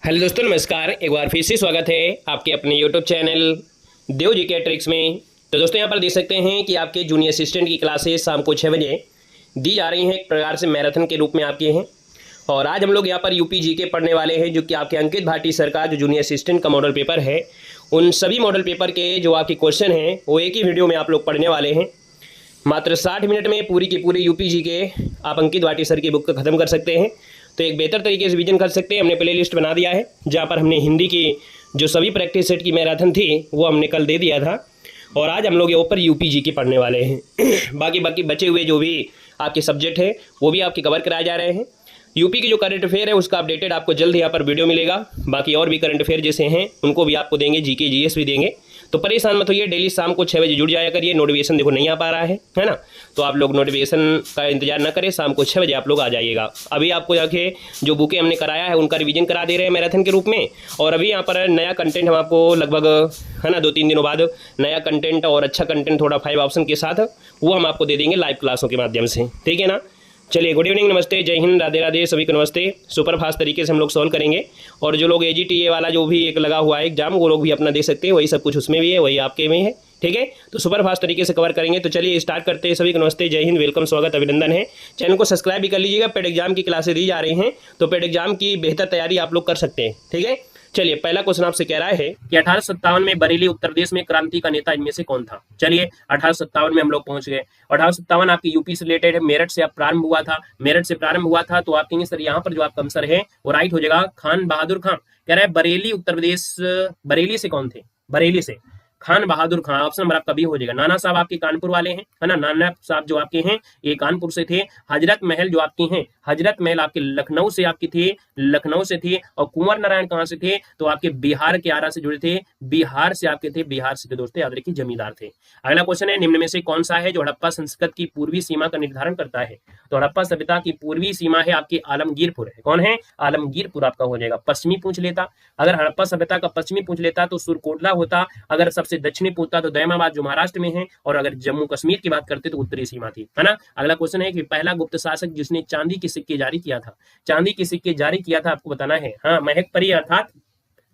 Hello दोस्तों, नमस्कार। एक बार फिर से स्वागत है आपके अपने यूट्यूब चैनल देव जी के ट्रिक्स में। तो दोस्तों यहाँ पर देख सकते हैं कि आपके जूनियर असिस्टेंट की क्लासेस शाम को 6 बजे दी जा रही हैं, एक प्रकार से मैराथन के रूप में आपके हैं। और आज हम लोग यहाँ पर यूपी जी के पढ़ने वाले हैं, जो कि आपके अंकित भाटी सर का जो जूनियर असिस्टेंट का मॉडल पेपर है, उन सभी मॉडल पेपर के जो आपके क्वेश्चन हैं वो एक ही वीडियो में आप लोग पढ़ने वाले हैं। मात्र 60 मिनट में पूरी की पूरी यूपी जी के आप अंकित भाटी सर की बुक को ख़त्म कर सकते हैं। तो एक बेहतर तरीके से रिवीजन कर सकते हैं। हमने प्ले लिस्ट बना दिया है, जहाँ पर हमने हिंदी की जो सभी प्रैक्टिस सेट की मैराथन थी वो हमने कल दे दिया था, और आज हम लोग ये ऊपर यूपी जी की पढ़ने वाले हैं। बाकी बचे हुए जो भी आपके सब्जेक्ट है वो भी आपके कवर कराए जा रहे हैं। यूपी की जो करंट अफेयर है उसका अपडेटेड आपको जल्द यहाँ पर वीडियो मिलेगा। बाकी और भी करंट अफेयर जैसे हैं उनको भी आपको देंगे, जीके जीएस भी देंगे। तो परेशान मत होइए, डेली शाम को 6 बजे जुड़ जाया करिए। नोटिफिकेशन देखो नहीं आ पा रहा है ना, तो आप लोग नोटिफिकेशन का इंतजार ना करें, शाम को 6 बजे आप लोग आ जाइएगा। अभी आपको जाके जो बुकें हमने कराया है उनका रिवीजन करा दे रहे हैं मैराथन के रूप में। और अभी यहाँ पर नया कंटेंट हम आपको लगभग है ना 2-3 दिनों बाद नया कंटेंट और अच्छा कंटेंट थोड़ा 5 ऑप्शन के साथ वो हम आपको दे देंगे लाइव क्लासों के माध्यम से, ठीक है ना। चलिए, गुड इवनिंग, नमस्ते, जय हिंद, राधे राधे, सभी को नमस्ते। सुपर फास्ट तरीके से हम लोग सॉल्व करेंगे। और जो लोग एजीटीए वाला जो भी एक लगा हुआ है एग्जाम, वो लोग भी अपना दे सकते हैं, वही सब कुछ उसमें भी है, वही आपके में है, ठीक है। तो सुपर फास्ट तरीके से कवर करेंगे। तो चलिए स्टार्ट करते हैं। सभी को नमस्ते, जय हिंद, वेलकम, स्वागत, अभिनंदन है। चैनल को सब्सक्राइब भी कर लीजिएगा। पेड एग्जाम की क्लासें दी जा रही हैं, तो पेड एग्जाम की बेहतर तैयारी आप लोग कर सकते हैं, ठीक है। चलिए, पहला क्वेश्चन आपसे कह रहा है कि 1857 में बरेली उत्तर प्रदेश में क्रांति का नेता इनमें से कौन था। चलिए, 1857 में हम लोग पहुंच गए। 1857 आपकी यूपी से रिलेटेड है, मेरठ से प्रारंभ हुआ था। मेरठ से प्रारंभ हुआ था तो आप कहेंगे सर यहाँ पर जो आपका आंसर है वो राइट हो जाएगा, खान बहादुर खान। कह रहा है बरेली उत्तर प्रदेश, बरेली से कौन थे, बरेली से खान बहादुर खान। ऑप्शन नंबर आपका बी हो जाएगा। नाना साहब आपके कानपुर वाले हैं, है ना, नाना साहब जो आपके हैं ये कानपुर से थे। हजरत महल जो आपकी हैं, हजरत महल आपके लखनऊ से आपकी थे, लखनऊ से थे। और कुंवर नारायण कहाँ से थे, तो आपके बिहार के आरा से जुड़े थे, बिहार से आपके थे, बिहार से दोस्तों याद रखिए जमींदार थे। अगला क्वेश्चन है, निम्न में से कौन सा है जो हड़प्पा संस्कृत की पूर्वी सीमा का निर्धारण करता है। तो हड़प्पा सभ्यता की पूर्वी सीमा है आपकी आलमगीरपुर है। कौन है, आलमगीरपुर आपका हो जाएगा। पश्चिमी पूछ लेता, अगर हड़प्पा सभ्यता का पश्चिमी पूछ लेता तो सुरकोटला होता। अगर सबसे दक्षिणी पूछता तो दयमाबाद जो महाराष्ट्र में है। और अगर जम्मू कश्मीर की बात करते तो उत्तरी सीमा थी, है ना। अगला क्वेश्चन है कि पहला गुप्त शासक जिसने चांदी के सिक्के जारी किया था। चांदी के सिक्के जारी किया था आपको बताना है, हाँ, महक परी अर्थात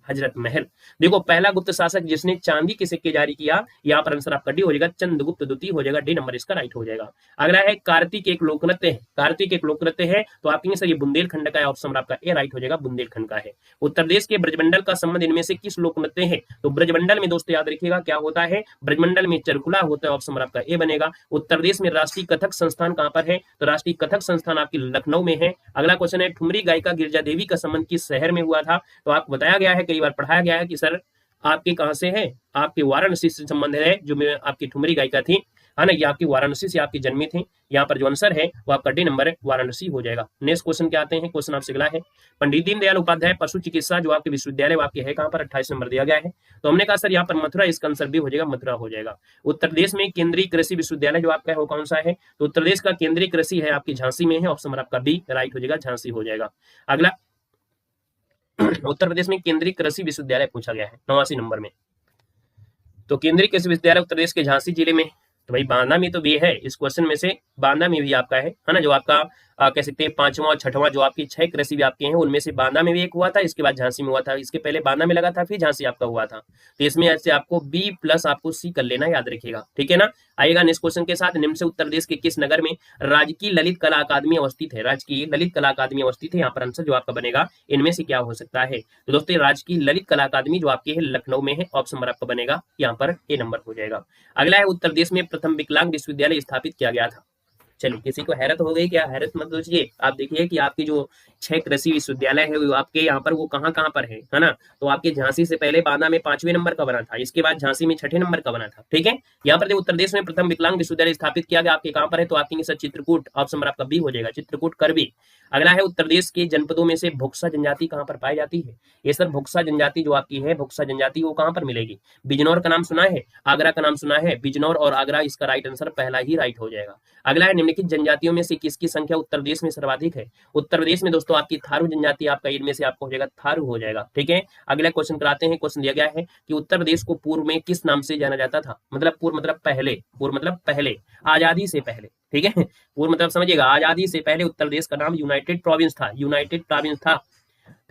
हजरत महल। देखो, पहला गुप्त शासक जिसने चांदी के सिक्के जारी किया, यहाँ पर आंसर आपका डी हो जाएगा, चंद्रगुप्त द्वितीय हो जाएगा। डी नंबर इसका राइट हो जाएगा। अगला है कार्तिक एक लोक नृत्य है। कार्तिक एक लोक नृत्य है तो आप कहेंगे सर ये बुंदेलखंड का है। ऑप्शन आपका ए राइट हो जाएगा, बुंदेलखंड का है। उत्तर प्रदेश के ब्रजमंडल का संबंध इनमें से किस लोक नृत्य है। तो ब्रजमंडल में दोस्तों याद रखिएगा क्या होता है, ब्रजमंडल में चरकुला होता है। ऑप्शन आपका ए बनेगा। उत्तर प्रदेश में राष्ट्रीय कथक संस्थान कहां पर है, तो राष्ट्रीय कथक संस्थान आपकी लखनऊ में है। अगला क्वेश्चन है, ठुमरी गायिका गिरिजा देवी का संबंध किस शहर में हुआ था। तो आपको बताया गया है, कई बार पढ़ाया गया है कि सर आपके कहां से है, आपके वाराणसी से संबंध है। जो आपकी ठुमरी गायिका थी, है ना, ये आपकी वाराणसी से आपकी जन्मी थी। यहाँ पर जो आंसर है वो आपका डी नंबर वाराणसी हो जाएगा। नेक्स्ट क्वेश्चन क्या आते हैं, क्वेश्चन आपसे अगला है, पंडित दीनदयाल उपाध्याय पशु चिकित्सा जो आपके विश्वविद्यालय आपके है कहां पर, 28 नंबर दिया गया है। तो हमने कहा सर यहाँ पर मथुरा, इसका आंसर भी हो जाएगा, मथुरा हो जाएगा। उत्तर प्रदेश में केंद्रीय कृषि विश्वविद्यालय जो आपका है वो कौन सा है, तो उत्तर प्रदेश का केंद्रीय कृषि है आपकी झांसी में है। ऑप्शन नंबर आपका बी राइट हो जाएगा, झांसी हो जाएगा। अगला, उत्तर प्रदेश में केंद्रीय कृषि विश्वविद्यालय पूछा गया है 89 नंबर में। तो केंद्रीय कृषि विश्वविद्यालय उत्तर प्रदेश के झांसी जिले में, तो भाई बांदा में तो भी है, इस क्वेश्चन में से बांदा में भी आपका है ना, जो आपका कह सकते हैं 5वां और 6वां जो आपकी 6 कृषि भी आपके हैं उनमें से बांदा में भी एक हुआ था, इसके बाद झांसी में हुआ था। इसके पहले बांदा में लगा था, फिर झांसी आपका हुआ था। तो इसमें ऐसे आपको बी प्लस आपको सी कर लेना, याद रखिएगा, ठीक है ना। आएगा नेक्स्ट क्वेश्चन के साथ, निम्न से उत्तर प्रदेश के किस नगर में राजकीय ललित कला अकादमी अवस्थित है। राजकीय ललित कला अकादमी अवस्थित है, यहाँ पर आंसर जो आपका बनेगा इनमें से क्या हो सकता है। तो दोस्तों राजकीय ललित कला अकादमी जो आपके है लखनऊ में है। ऑप्शन नंबर आपका बनेगा यहाँ पर ए नंबर हो जाएगा। अगला है, उत्तर प्रदेश में प्रथम विकलांग विश्वविद्यालय स्थापित किया गया था। चलिए, किसी को हैरत हो गई क्या, हैरत मत सोचिए। आप देखिए कि आपकी जो 6 कृषि विश्वविद्यालय है वो आपके यहाँ पर वो कहाँ कहाँ पर है ना। तो आपके झांसी से पहले बांदा में 5वें नंबर का बना था, इसके बाद झांसी में 6ठे नंबर का बना था, ठीक है। यहाँ पर उत्तर प्रदेश में प्रथम विकलांग विश्वविद्यालय स्थापित किया गया आपके कहाँ पर है, तो आपके सर चित्रकूट। ऑप्शन नंबर आपका बी हो जाएगा, चित्रकूट करबी। अगला है, उत्तर प्रदेश के जनपदों में से भुक्सा जनजाति कहाँ पर पाई जाती है। ये सर भुक्सा जनजाति जो आपकी है, भुक्सा जनजाति वो कहाँ पर मिलेगी। बिजनौर का नाम सुना है, आगरा का नाम सुना है, बिजनौर और आगरा, इसका राइट आंसर पहला ही राइट हो जाएगा। अगला है, निम्नलिखित जनजातियों में से किसकी संख्या उत्तर प्रदेश में सर्वाधिक है। उत्तर प्रदेश में दोस्तों आपकी थारू जनजाति आपका इनमें से आपको हो जाएगा थारू हो जाएगा, ठीक है। अगला क्वेश्चन कराते हैं। क्वेश्चन दिया गया है कि उत्तर प्रदेश को पूर्व में किस नाम से जाना जाता था। मतलब पूर्व मतलब पहले, पूर्व मतलब पहले, आजादी से पहले, ठीक है। पूर्व मतलब समझिएगा, आजादी से पहले उत्तर प्रदेश का नाम यूनाइटेड प्रोविंस था, यूनाइटेड प्रोविंस था।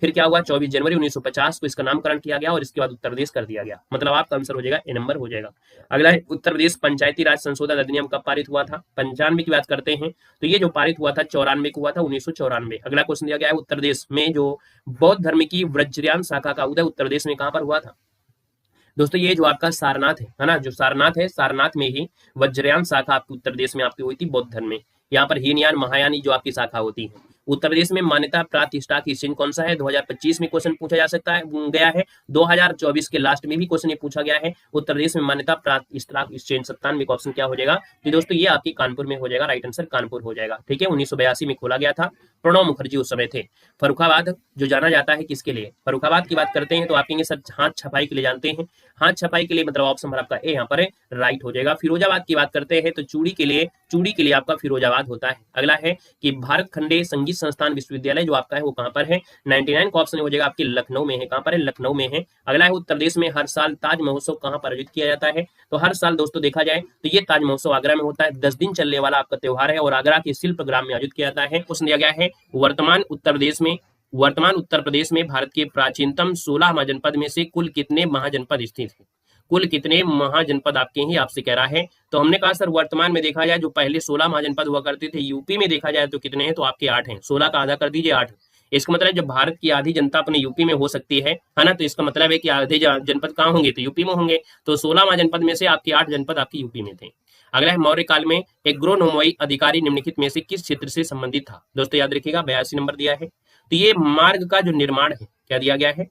फिर क्या हुआ, 24 जनवरी 1950 को इसका नामकरण किया गया और इसके बाद उत्तर प्रदेश कर दिया गया। मतलब आपका आंसर हो जाएगा ए नंबर हो जाएगा। अगला है उत्तर प्रदेश पंचायती राज संशोधन अधिनियम कब पारित हुआ था। 95 की बात करते हैं तो ये जो पारित हुआ था 94 को हुआ था, 1994। अगला क्वेश्चन दिया गया है उत्तर प्रदेश में जो बौद्ध धर्म की वज्रयान शाखा का उदय उत्तर प्रदेश में कहां पर हुआ था। दोस्तों ये जो आपका सारनाथ है ना, जो सारनाथ है, सारनाथ में ही वज्रयान शाखा आपकी उत्तर प्रदेश में आपकी हुई थी बौद्ध धर्म में। यहाँ पर हीनयान महायानी जो आपकी शाखा होती है। उत्तर प्रदेश में मान्यता प्राप्त स्टॉक एक्सचेंज कौन सा है। 2025 में क्वेश्चन पूछा जा सकता है गया है, 2024 के लास्ट में भी क्वेश्चन ये पूछा गया है। उत्तर प्रदेश में मान्यता प्राप्त स्टॉक एक्सचेंज 97 का ऑप्शन क्या हो जाएगा। तो दोस्तों ये आपकी कानपुर में हो जाएगा, राइट आंसर कानपुर हो जाएगा। ठीक है, 1982 में खोला गया था, प्रणब मुखर्जी उस समय थे। फर्रुखाबाद जो जाना जाता है किसके लिए, फर्रुखाबाद की बात करते हैं तो आप कहेंगे सर हाथ छपाई के लिए जानते हैं। हाथ छपाई के लिए मतलब ऑप्शन नंबर आपका ए यहाँ पर है, राइट हो जाएगा। फिरोजाबाद की बात करते हैं तो चूड़ी के लिए आपका फिरोजाबाद होता है। अगला है कि भारत खंडे संगीत संस्थान विश्वविद्यालय जो आपका है वो कहां पर है। 99 का ऑप्शन हो जाएगा आपके लखनऊ में है। कहां पर है, लखनऊ में है। अगला है उत्तर प्रदेश में हर साल ताज महोत्सव कहां पर आयोजित किया जाता है। तो हर साल दोस्तों देखा जाए तो ये ताज महोत्सव आगरा में होता है, 10 दिन चलने वाला आपका त्योहार है और आगरा के शिल्प ग्राम में आयोजित किया जाता है। क्वेश्चन दिया गया है वर्तमान उत्तर प्रदेश में भारत के प्राचीनतम 16 महाजनपद में से कुल कितने महाजनपद स्थित है। कुल कितने महाजनपद आपके ही आपसे कह रहा है। तो हमने कहा सर वर्तमान में देखा जाए जो पहले 16 महाजनपद हुआ करते थे, यूपी में देखा जाए तो कितने हैं, तो आपके 8 हैं। 16 का आधा कर दीजिए 8। इसका मतलब जब भारत की आधी जनता अपने यूपी में हो सकती है ना, तो इसका मतलब है कि आधे जनपद कहाँ होंगे, तो यूपी में होंगे। तो 16 महाजनपद में से आपके 8 जनपद आपके यूपी में थे। अगला है मौर्य काल में एग्रोनोमोई अधिकारी निम्नलिखित में से किस क्षेत्र से संबंधित था। दोस्तों याद रखिएगा 82 नंबर दिया है। तो ये मार्ग का जो निर्माण है क्या दिया गया है,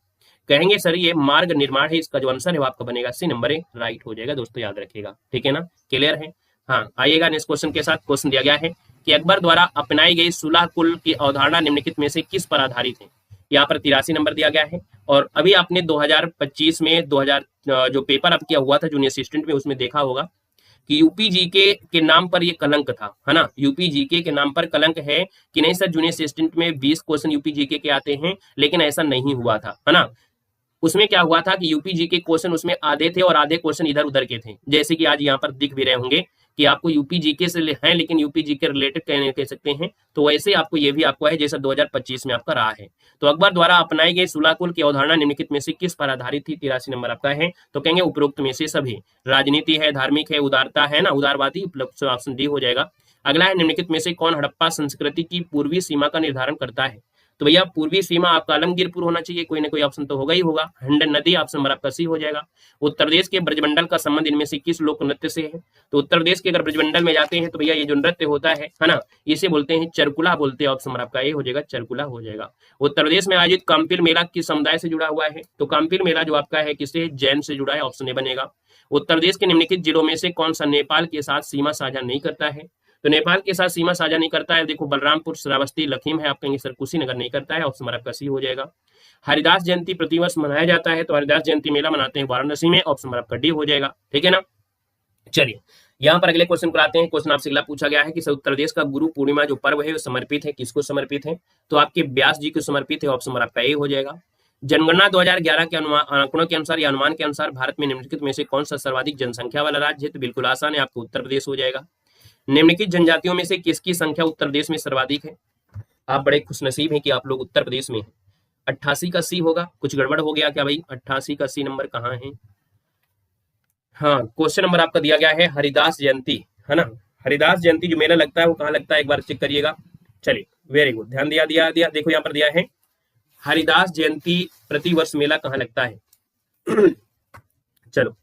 कहेंगे सर ये मार्ग निर्माण है। इसका जो आंसर है वो आपका बनेगा सी नंबर है, राइट हो जाएगा। दोस्तों याद रखिएगा, ठीक है ना, क्लियर है। हाँ आइएगा नेक्स्ट क्वेश्चन के साथ। क्वेश्चन दिया गया है कि अकबर द्वारा अपनाई गई सुलह कुल की अवधारणा निम्नलिखित में से किस पर आधारित है। यहाँ पर 83 नंबर दिया गया है। और अभी आपने 2025 में 2000 जो पेपर अब किया हुआ था जूनियर असिस्टेंट में, उसमें देखा होगा कि यूपी जीके के नाम पर ये कलंक था, है ना। यूपी जीके के नाम पर कलंक है कि नहीं सर जूनियर असिस्टेंट में 20 क्वेश्चन यूपी जीके के आते हैं, लेकिन ऐसा नहीं हुआ था, है ना। उसमें क्या हुआ था कि यूपी जीके क्वेश्चन उसमें आधे थे और आधे क्वेश्चन इधर उधर के थे, जैसे कि आज यहाँ पर दिख भी रहे होंगे कि आपको यूपी जीके से हैं लेकिन यूपी जीके रिलेटेड कह सकते हैं। तो वैसे आपको ये भी आपको है जैसा 2025 में आपका रहा है। तो अकबर द्वारा अपनाई गई सुलह कुल की अवधारणा निम्नलिखित में से किस पर आधारित थी। 83 नंबर आपका है। तो कहेंगे उपरोक्त में से सभी। राजनीति है, धार्मिक है, उदारता है ना, उदारवादी, ऑप्शन डी हो जाएगा। अगला है निम्नलिखित में से कौन हड़प्पा संस्कृति की पूर्वी सीमा का निर्धारण करता है। तो भैया पूर्वी सीमा आपका आलमगीरपुर होना चाहिए, कोई ना कोई ऑप्शन तो होगा ही होगा। हिंडन नदी ऑप्शन नंबर आपका सी हो जाएगा। उत्तर प्रदेश के ब्रजमंडल का संबंध इनमें से किस लोक नृत्य से है। तो उत्तर प्रदेश के अगर ब्रजमंडल में जाते हैं तो भैया ये जो नृत्य होता है ना, इसे बोलते हैं चरकुला बोलते हैं। ऑप्शन नंबर आपका ए हो जाएगा, चरकुला हो जाएगा। उत्तर प्रदेश में आयोजित काम्पिल मेला किस समुदाय से जुड़ा हुआ है। तो काम्पिल मेला जो आपका है किससे, जैन से जुड़ा है, ऑप्शन ए बनेगा। उत्तर प्रदेश के निम्नलिखित जिलों में से कौन सा नेपाल के साथ सीमा साझा नहीं करता है। तो नेपाल के साथ सीमा साझा नहीं करता है, देखो बलरामपुर, श्रावस्ती, लखीम है। आप कहेंगे सर कुशीनगर नहीं करता है, ऑप्शन आपका सी हो जाएगा। हरिदास जयंती प्रतिवर्ष मनाया जाता है, तो हरिदास जयंती मेला मनाते हैं वाराणसी में, ऑप्शन आपका डी हो जाएगा, ठीक है ना। चलिए यहाँ पर अगले क्वेश्चन पर आते हैं। क्वेश्चन आपसे अगला पूछा गया है कि उत्तर प्रदेश का गुरु पूर्णिमा जो पर्व है वो समर्पित है, किसको समर्पित है। तो आपके व्यास जी को समर्पित है, ऑप्शन आपका ए हो जाएगा। जनगणना 2011 के आंकड़ों के अनुसार या अनुमान के अनुसार भारत में निम्नलिखित में से कौन सा सर्वाधिक जनसंख्या वाला राज्य है। तो बिल्कुल आसान है, आपको उत्तर प्रदेश हो जाएगा। निम्नलिखित जनजातियों में से किसकी संख्या उत्तर प्रदेश में सर्वाधिक है। आप बड़े खुशनसीब हैं कि आप लोग उत्तर प्रदेश में हैं। 88 का सी होगा, कुछ गड़बड़ हो गया क्या भाई। 88 का सी नंबर कहाँ है। हाँ क्वेश्चन नंबर आपका दिया गया है हरिदास जयंती, है ना। हरिदास जयंती जो मेला लगता है वो कहाँ लगता है, एक बार चेक करिएगा। चलिए वेरी गुड, ध्यान दिया देखो यहाँ पर दिया है हरिदास जयंती प्रतिवर्ष मेला कहाँ लगता है। चलो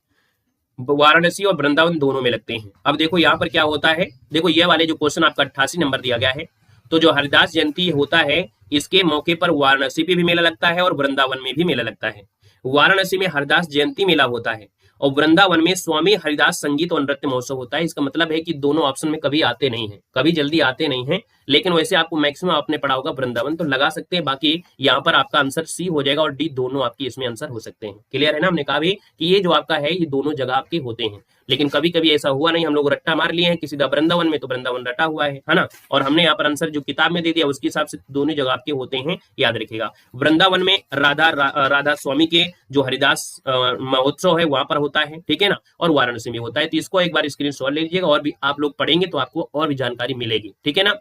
वाराणसी और वृंदावन दोनों में लगते हैं। अब देखो यहाँ पर क्या होता है, देखो ये वाले जो क्वेश्चन आपका 88 नंबर दिया गया है, तो जो हरिदास जयंती होता है इसके मौके पर वाराणसी पे भी मेला लगता है और वृंदावन में भी मेला लगता है। वाराणसी में हरिदास जयंती मेला होता है और वृंदावन में स्वामी हरिदास संगीत और नृत्य महोत्सव होता है। इसका मतलब है कि दोनों ऑप्शन में कभी आते नहीं है, कभी जल्दी आते नहीं है, लेकिन वैसे आपको मैक्सिमम आपने पढ़ा होगा वृंदावन, तो लगा सकते हैं। बाकी यहाँ पर आपका आंसर सी हो जाएगा और डी दोनों आपकी इसमें आंसर हो सकते हैं। क्लियर है ना। हमने कहा भी कि ये जो आपका है ये दोनों जगह आपके होते हैं, लेकिन कभी कभी ऐसा हुआ नहीं, हम लोग रट्टा मार लिए हैं किसी दा वृंदावन में, तो वृंदावन रटा हुआ है ना। और हमने यहाँ पर आंसर जो किताब में दे दिया उसके हिसाब से दोनों जगह आपके होते हैं, याद रखिएगा। वृंदावन में राधा स्वामी के जो हरिदास महोत्सव है वहां पर होता है, ठीक है ना, और वाराणसी में होता है। तो इसको एक बार स्क्रीनशॉट ले लीजिएगा और भी आप लोग पढ़ेंगे तो आपको और भी जानकारी मिलेगी, ठीक है ना।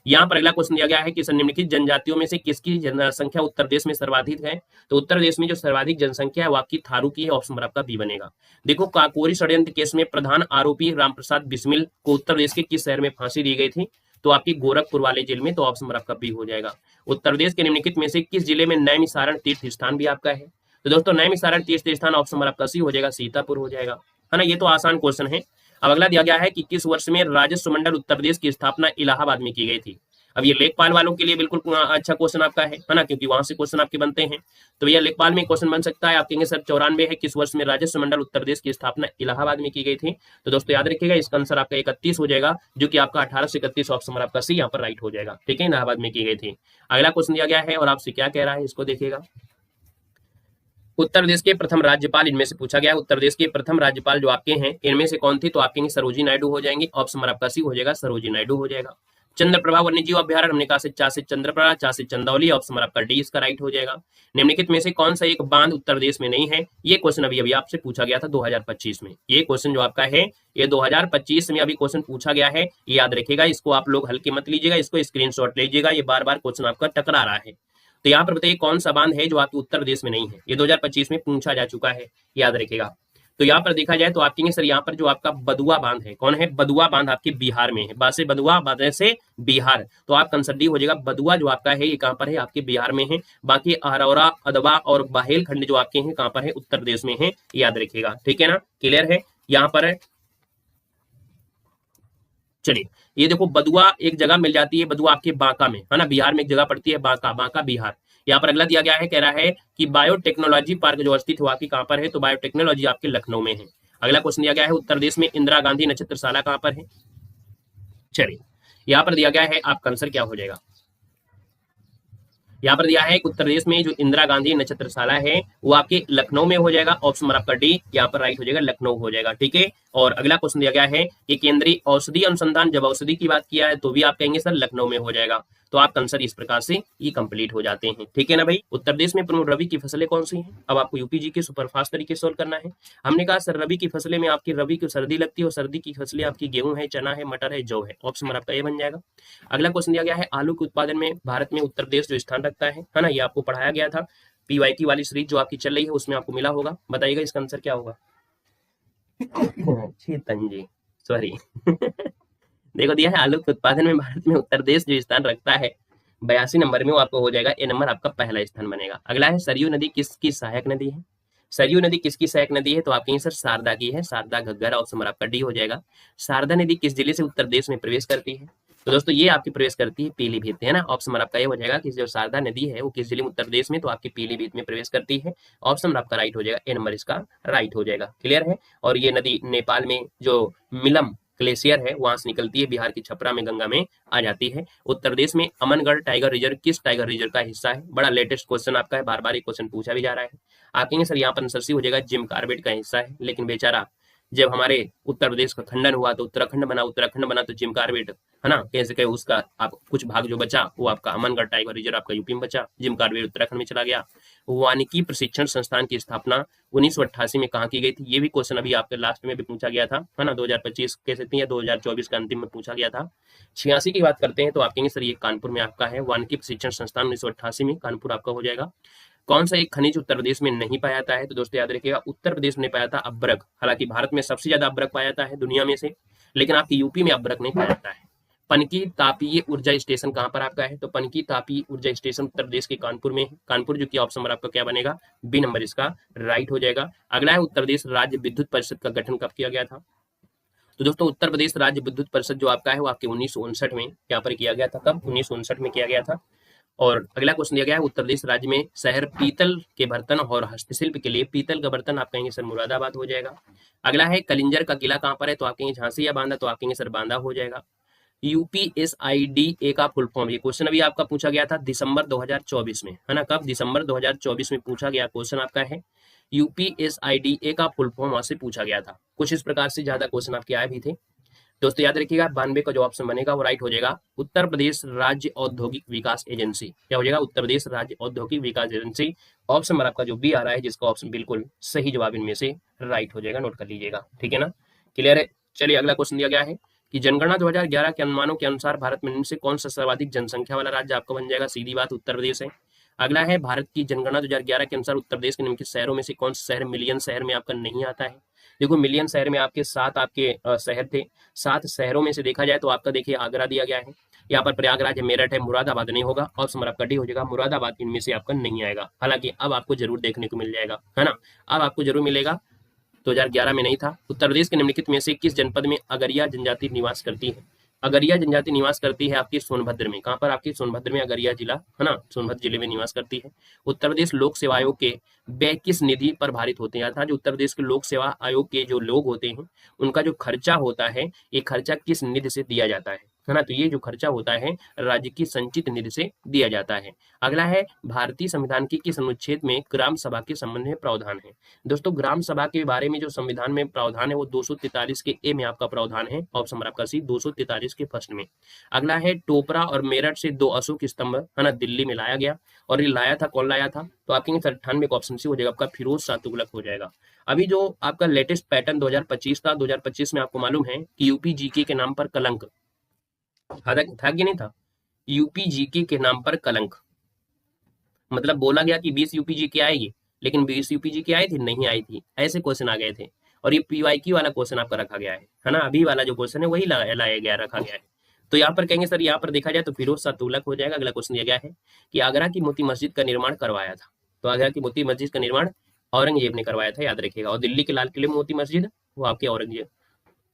यहाँ पर अगला क्वेश्चन दिया गया है कि निम्नलिखित जनजातियों में से किसकी जनसंख्या उत्तर प्रदेश में सर्वाधिक है। तो उत्तर प्रदेश में जो सर्वाधिक जनसंख्या है वो आपकी थारू की है। ऑप्शन नंबर आपका बी बनेगा। देखो, काकोरी षड्यंत्र केस में प्रधान आरोपी रामप्रसाद बिस्मिल को उत्तर प्रदेश के किस शहर में फांसी दी गई थी। तो आपकी गोरखपुर वाले जेल में। तो ऑप्शन नंबर आपका बी हो जाएगा। उत्तर प्रदेश के निम्नलिखित में से किस जिले में नैमिषारण तीर्थ स्थान भी आपका है। तो दोस्तों नैमिषारण तीर्थ स्थान ऑप्शन नंबर आपका सी हो जाएगा, सीतापुर हो जाएगा, है ना। ये तो आसान क्वेश्चन है। अब अगला दिया गया है कि किस वर्ष में राजस्व मंडल उत्तर प्रदेश की स्थापना इलाहाबाद में की गई थी। अब ये लेखपाल वालों के लिए बिल्कुल अच्छा क्वेश्चन आपका है ना, क्योंकि वहां से क्वेश्चन आपके बनते हैं। तो ये लेखपाल में क्वेश्चन बन सकता है। आप कहेंगे सर 94 है, किस वर्ष में राजस्व मंडल उत्तर प्रदेश की स्थापना इलाहाबाद में की गई थी। तो दोस्तों याद रखिएगा इसका आंसर आपका 31 हो जाएगा, जो कि आपका 18 से 31 ऑप्शन नंबर आपका सी यहाँ पर राइट हो जाएगा। ठीक है, इलाहाबाद में की गई थी। अगला क्वेश्चन दिया गया है और आपसे क्या कह रहा है इसको देखिएगा। उत्तर प्रदेश के प्रथम राज्यपाल इनमें से पूछा गया। उत्तर प्रदेश के प्रथम राज्यपाल जो आपके हैं इनमें से कौन थी। तो आपके सरोजिनी नायडू हो जाएंगे। ऑप्शन नंबर आपका सी हो जाएगा, सरोजिनी नायडू हो जाएगा। चंद्रप्रभा वन्यजीव अभ्यारण्य हमने कहा से चा से चंद्रप्रभा, चा से चंदौली। ऑप्शन नंबर आपका डी इसका राइट हो जाएगा। निम्नलिखित में से कौन सा एक बांध उत्तर प्रदेश में नहीं है। ये क्वेश्चन अभी आपसे पूछा गया था 2025 में। ये क्वेश्चन जो आपका है ये 2025 में अभी क्वेश्चन पूछा गया है। ये याद रखिएगा, इसको आप लोग हल्के मत लीजिएगा, इसको स्क्रीनशॉट लीजिएगा। ये बार बार क्वेश्चन आपका टकरा रहा है। तो यहाँ पर बताइए कौन सा बांध है जो आपके उत्तर प्रदेश में नहीं है। ये 2025 में पूछा जा चुका है, याद रखिएगा। तो यहाँ पर देखा जाए तो आप कहेंगे सर यहाँ पर जो आपका बदुआ बांध है, कौन है। बदुआ बांध आपके बिहार में है। बासे बदुआ, बादे से बिहार। तो आप आंसर डी हो जाएगा। बदुआ जो आपका है ये कहाँ पर है, आपके बिहार में है। बाकी अरौरा, अदवा और बाहेल खंड जो आपके हैं कहाँ पर है, उत्तर प्रदेश में है, याद रखिएगा। ठीक है ना, क्लियर है। यहाँ पर है, चलिए ये देखो बदुआ एक जगह मिल जाती है, बदुआ आपके बांका में, है ना। बिहार में एक जगह पड़ती है बांका, बांका बिहार। यहाँ पर अगला दिया गया है, कह रहा है कि बायोटेक्नोलॉजी पार्क जो स्थित हुआ कि कहाँ पर है। तो बायोटेक्नोलॉजी आपके लखनऊ में है। अगला क्वेश्चन दिया गया है उत्तर प्रदेश में इंदिरा गांधी नक्षत्रशाला कहाँ पर है। चलिए यहाँ पर दिया गया है, आपका आंसर क्या हो जाएगा। यहाँ पर दिया है उत्तर प्रदेश में जो इंदिरा गांधी नक्षत्रशाला है वो आपके लखनऊ में हो जाएगा। ऑप्शन नंबर आपका डी यहाँ पर राइट हो जाएगा, लखनऊ हो जाएगा। ठीक है। और अगला क्वेश्चन दिया गया है कि केंद्रीय औषधि अनुसंधान, जब औषधि की बात किया है तो भी आप कहेंगे सर लखनऊ में हो जाएगा। तो आप आंसर इस प्रकार से ये कंप्लीट हो जाते हैं। ठीक है ना भाई। उत्तर प्रदेश में प्रमुख रबी की फसलें कौन सी हैं। अब आपको यूपी जी के सुपरफास्ट तरीके से सोल्व करना है। हमने कहा सर रबी की फसलें में आपकी रबी की सर्दी लगती है और सर्दी की फसलें आपकी गेहूं है, चना है, मटर है, जौ है। ऑप्शन नंबर आपका ये बन जाएगा। अगला क्वेश्चन दिया गया है आलू के उत्पादन में भारत में उत्तर प्रदेश जो स्थान रखता है ना। ये आपको पढ़ाया गया था, पीवाईक्यू वाली सीरीज जो आपकी चल रही है उसमें आपको मिला होगा। बताइएगा इसका आंसर क्या होगा। जी सॉरी देखो दिया है आलू के उत्पादन में भारत में उत्तर प्रदेश जो स्थान रखता है 82 नंबर में, वो आपको हो जाएगा। ए नंबर आपका पहला स्थान बनेगा। अगला है सरयू नदी किसकी सहायक नदी है। सरयू नदी किसकी सहायक नदी है। तो आप कहेंगे सर शारदा की है, शारदा घग्गर। ऑप्शन नंबर आपका डी हो जाएगा। शारदा नदी किस जिले से उत्तर प्रदेश में प्रवेश करती है। तो दोस्तों ये आपकी प्रवेश करती है पीलीभीत, है ना। ऑप्शन नंबर आपका ये हो जाएगा कि जो शारदा नदी है वो किस जिले में उत्तर प्रदेश में, तो आपकी पीलीभीत में प्रवेश करती है। ऑप्शन नंबर आपका राइट हो जाएगा, ए नंबर इसका राइट हो जाएगा। क्लियर है। और ये नदी नेपाल में जो मिलम ग्लेशियर है वहां से निकलती है, बिहार की छपरा में गंगा में आ जाती है। उत्तर प्रदेश में अमनगढ़ टाइगर रिजर्व किस टाइगर रिजर्व का हिस्सा है। बड़ा लेटेस्ट क्वेश्चन आपका है, बार बार ये क्वेश्चन पूछा भी जा रहा है। आप कहेंगे सर यहाँ पर आंसर सी हो जाएगा, जिम कार्बेट का हिस्सा है। लेकिन बेचारा जब हमारे उत्तर प्रदेश का खंडन हुआ तो उत्तराखंड बना तो जिम कार्बेट, है ना, कैसे कहे उसका आप कुछ भाग जो बचा वो आपका अमनगढ़ टाइगर रिजर्व आपका यूपी में बचा, जिम कार्बेट उत्तराखंड में चला गया। वानिकी प्रशिक्षण संस्थान की स्थापना 1988 में कहाँ की गई थी। ये भी क्वेश्चन अभी आपके लास्ट में भी पूछा गया था, है ना। 2025 कह सकते हैं या 2024 के अंतिम में पूछा गया था। 86 की बात करते हैं तो आप कहेंगे सर ये कानपुर में आपका है। वानिकी प्रशिक्षण संस्थान 1988 में कानपुर आपका हो जाएगा। कौन सा एक खनिज उत्तर प्रदेश में नहीं पाया जाता है। तो दोस्तों याद रखिएगा उत्तर प्रदेश में पाया था अब्रक। हालांकि भारत में सबसे ज्यादा अब्रक पाया जाता है दुनिया में से, लेकिन आपकी यूपी में अब्रक नहीं पाया जाता है। पनकी तापीय ऊर्जा स्टेशन कहाँ पर आपका है। तो पनकी तापीय ऊर्जा स्टेशन उत्तर प्रदेश के कानपुर में है। कानपुर जो कि ऑप्शन नंबर आपका क्या बनेगा, बी नंबर इसका राइट हो जाएगा। अगला है उत्तर प्रदेश राज्य विद्युत परिषद का गठन कब किया गया था। तो दोस्तों उत्तर प्रदेश राज्य विद्युत परिषद जो आपका है वो आपके 1959 में यहाँ पर किया गया था। कब, 1959 में किया गया था। और अगला क्वेश्चन दिया गया है उत्तर प्रदेश राज्य में शहर पीतल के बर्तन और हस्तशिल्प के लिए पीतल का बर्तन, आप कहेंगे सर मुरादाबाद हो जाएगा। अगला है कलिंजर का किला कहाँ पर है। तो आप कहेंगे झांसी या बांदा, तो आप कहेंगे सर बांदा हो जाएगा। UPSIDA का फुल फॉर्म, ये क्वेश्चन अभी आपका पूछा गया था दिसंबर 2024 में, है ना। कब, दिसंबर 2024 में पूछा गया क्वेश्चन आपका है। UPSIDA का फुल फॉर्म वहां से पूछा गया था। कुछ इस प्रकार से ज्यादा क्वेश्चन आपके आए भी थे। दोस्तों याद रखिएगा 92 का जो ऑप्शन बनेगा वो राइट हो जाएगा। उत्तर प्रदेश राज्य औद्योगिक विकास एजेंसी क्या हो जाएगा, उत्तर प्रदेश राज्य औद्योगिक विकास एजेंसी। ऑप्शन नंबर आपका जो बी आ रहा है, जिसका ऑप्शन बिल्कुल सही जवाब इनमें से राइट हो जाएगा, नोट कर लीजिएगा। ठीक है ना, क्लियर है। चलिए अगला क्वेश्चन दिया गया है कि जनगणना 2011 के अनुमानों के अनुसार भारत में इनमें से कौन सा सर्वाधिक जनसंख्या वाला राज्य आपका बन जाएगा? सीधी बात उत्तर प्रदेश है। अगला है भारत की जनगणना 2011 के अनुसार उत्तर प्रदेश के निम्नलिखित शहरों में से कौन सा शहर मिलियन शहर में आपका नहीं आता है? देखो मिलियन शहर में आपके 7 आपके शहर थे। 7 शहरों में से देखा जाए तो आपका देखिए आगरा दिया गया है, यहाँ पर प्रयागराज है, मेरठ है, मुरादाबाद नहीं होगा, ऑप्शन नंबर आपका डी हो जाएगा, मुरादाबाद इनमें से आपका नहीं आएगा। हालांकि अब आपको जरूर देखने को मिल जाएगा, है ना, अब आपको जरूर मिलेगा। 2011 में नहीं था। उत्तर प्रदेश के निम्नलिखित में से किस जनपद में अगरिया जनजाति निवास करती है? अगरिया जनजाति निवास करती है आपकी सोनभद्र में। कहाँ पर? आपकी सोनभद्र में अगरिया जिला, है ना, सोनभद्र जिले में निवास करती है। उत्तर प्रदेश लोक सेवा आयोग के व्यय किस निधि पर भारित होते हैं? अर्थात जो उत्तर प्रदेश के लोक सेवा आयोग के जो लोग होते हैं उनका जो खर्चा होता है, ये खर्चा किस निधि से दिया जाता है ना, तो ये जो खर्चा होता है राज्य की संचित निधि से दिया जाता है। अगला है भारतीय संविधान की किस अनुच्छेद में ग्राम सभा के संबंध में प्रावधान है? दोस्तों ग्राम सभा के बारे में जो संविधान में प्रावधान है वो 243 के ए में आपका प्रावधान है, ऑप्शन नंबर आपका सी 243 के फर्स्ट में। अगला है टोपरा और मेरठ से 2 अशोक स्तंभ, है ना, दिल्ली में लाया गया, और ये लाया था, कौन लाया था? तो आपके 98 का ऑप्शन सी हो जाएगा, आपका फिरोज शाह तुगलक हो जाएगा। अभी जो आपका लेटेस्ट पैटर्न 2025 था, 2025 में आपको मालूम है कि यूपी जीके के नाम पर कलंक था कि नहीं था? यूपी जीके के नाम पर कलंक, मतलब बोला गया कि 20 यूपी जीके आएगी, लेकिन 20 यूपी जीके आई थी? नहीं आई थी, ऐसे क्वेश्चन आ गए थे। और ये पीवाईक्यू वाला क्वेश्चन आपका रखा गया है ना, अभी वाला जो क्वेश्चन है वही लाया गया, रखा गया है। तो यहाँ पर कहेंगे सर, यहाँ पर देखा जाए तो फिरोज शाह तुगलक हो जाएगा। अगला क्वेश्चन दिया गया है कि आगरा की मोती मस्जिद का निर्माण करवाया था, तो आगरा की मोती मस्जिद का निर्माण औरंगजेब ने करवाया था, याद रखिएगा। और दिल्ली के लाल किले में मोती मस्जिद, वो आपके औरंगजेब,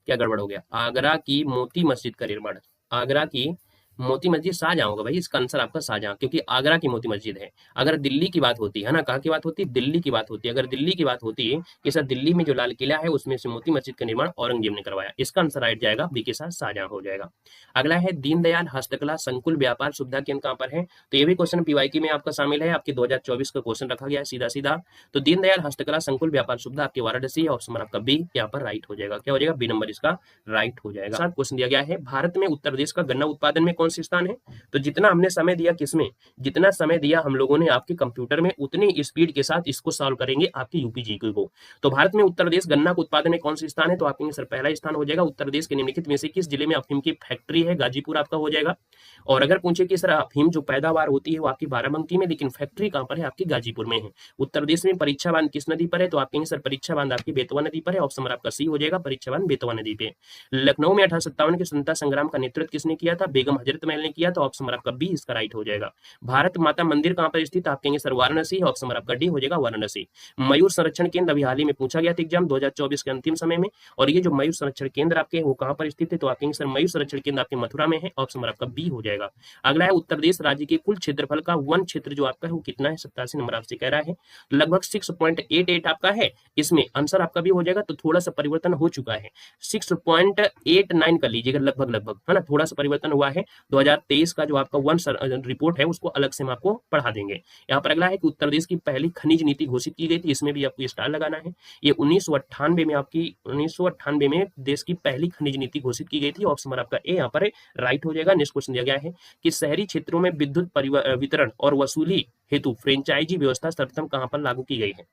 क्या गड़बड़ हो गया? आगरा की मोती मस्जिद का निर्माण, आगरा की मोती मस्जिद शाहजहां होगा भाई, इसका आंसर आपका शाहजहां, क्योंकि आगरा की मोती मस्जिद है। अगर दिल्ली की बात होती है ना, कहाँ की बात होती है? दिल्ली की बात होती है। अगर दिल्ली की बात होती है कि सर दिल्ली में जो लाल किला है उसमें से मोती मस्जिद का निर्माण औरंगजेब ने करवाया, इसका आंसर राइट जाएगा बी के साथ शाहजहां हो जाएगा। अगला है दीनदयाल हस्तकला संकुल व्यापार सुविधा केंद्र कहाँ पर है? तो ये भी क्वेश्चन पीवाईक्यू में आपका शामिल है, आपके 2024 का क्वेश्चन रखा गया है सीधा सीधा। तो दीनदयाल हस्तकला संकुल व्यापार सुविधा आपके वाराणसी है, ऑप्शन आपका बी यहाँ पर राइट हो जाएगा। क्या हो जाएगा? बी नंबर इसका राइट हो जाएगा। साथ क्वेश्चन दिया गया है भारत में उत्तर प्रदेश का गन्ना उत्पादन में कौन सी स्थान है? तो जितना हमने समय दिया किसमें, जितना समय दिया हम लोगों ने आपके कंप्यूटर में, उतनी स्पीड के साथ इसको सॉल्व करेंगे आपके यूपी जीके को। तो भारत में उत्तर प्रदेश गन्ना के उत्पादन में कौन सी स्थान है? तो आपके सर पहला स्थान हो जाएगा। उत्तर प्रदेश के निम्नलिखित में से किस जिले में अफीम की फैक्ट्री है? गाजीपुर आपका हो जाएगा। और अगर पूछे कि सर अफीम जो पैदावार होती है वो आपकी बाराबंकी में, लेकिन फैक्ट्री कहां पर है? आपकी गाजीपुर में है। उत्तर प्रदेश में परीक्षा बांध किस नदी पर है? तो आप कहेंगे सर परीक्षा बांध आपकी बेतवा नदी पर है, ऑप्शन आपका सी हो जाएगा, परीक्षा बांध बेतवा नदी पे। लखनऊ में 1857 के स्वतंत्रता संग्राम का नेतृत्व किसने किया था? बेगम हजरत महल ने किया, तो ऑप्शन आपका बी इसका राइट हो जाएगा। भारत माता मंदिर कहां पर स्थित? आप कहेंगे सर वाराणसी, ऑप्शन आपका डी हो जाएगा, वाराणसी। मयूर संरक्षण केंद्र अभी हाल ही में पूछा गया था एग्जाम 2024 के अंतिम समय में, और ये जो मयूर संरक्षण केंद्र आपके वो कहां पर स्थित है? तो आप कहेंगे सर मयूर संरक्षण केंद्र आपके मथुरा में है, ऑप्शन आपका बी हो जाएगा। अगला है उत्तर प्रदेश राज्य के कुल क्षेत्रफल का वन क्षेत्र जो आपका है वो कितना है? 87 नंबर आपसे कह रहा है, लगभग 6.88 आपका है। इसमें आंसर आपका भी हो जाएगा, तो थोड़ा सा परिवर्तन हो चुका है, 6.89 कर लीजिएगा, लगभग लगभग, है ना, थोड़ा सा परिवर्तन हुआ है। 2023 का जो आपका वन रिपोर्ट है उसको अलग से हम आपको पढ़ा देंगे। यहाँ पर अगला है कि उत्तर प्रदेश की पहली खनिज नीति घोषित की गई थी, इसमें भी आपको स्टार लगाना है। ये 1998 में आपकी 1998 में देश की पहली खनिज नीति घोषित की गई थी, ऑप्शन आपका ए यहाँ पर राइट हो जाएगा। नेक्स्ट क्वेश्चन दिया गया है कि शहरी क्षेत्रों में विद्युत वितरण और वसूली हेतु फ्रेंचाइजी व्यवस्था सर्वप्रथम कहां पर लागू की गई है?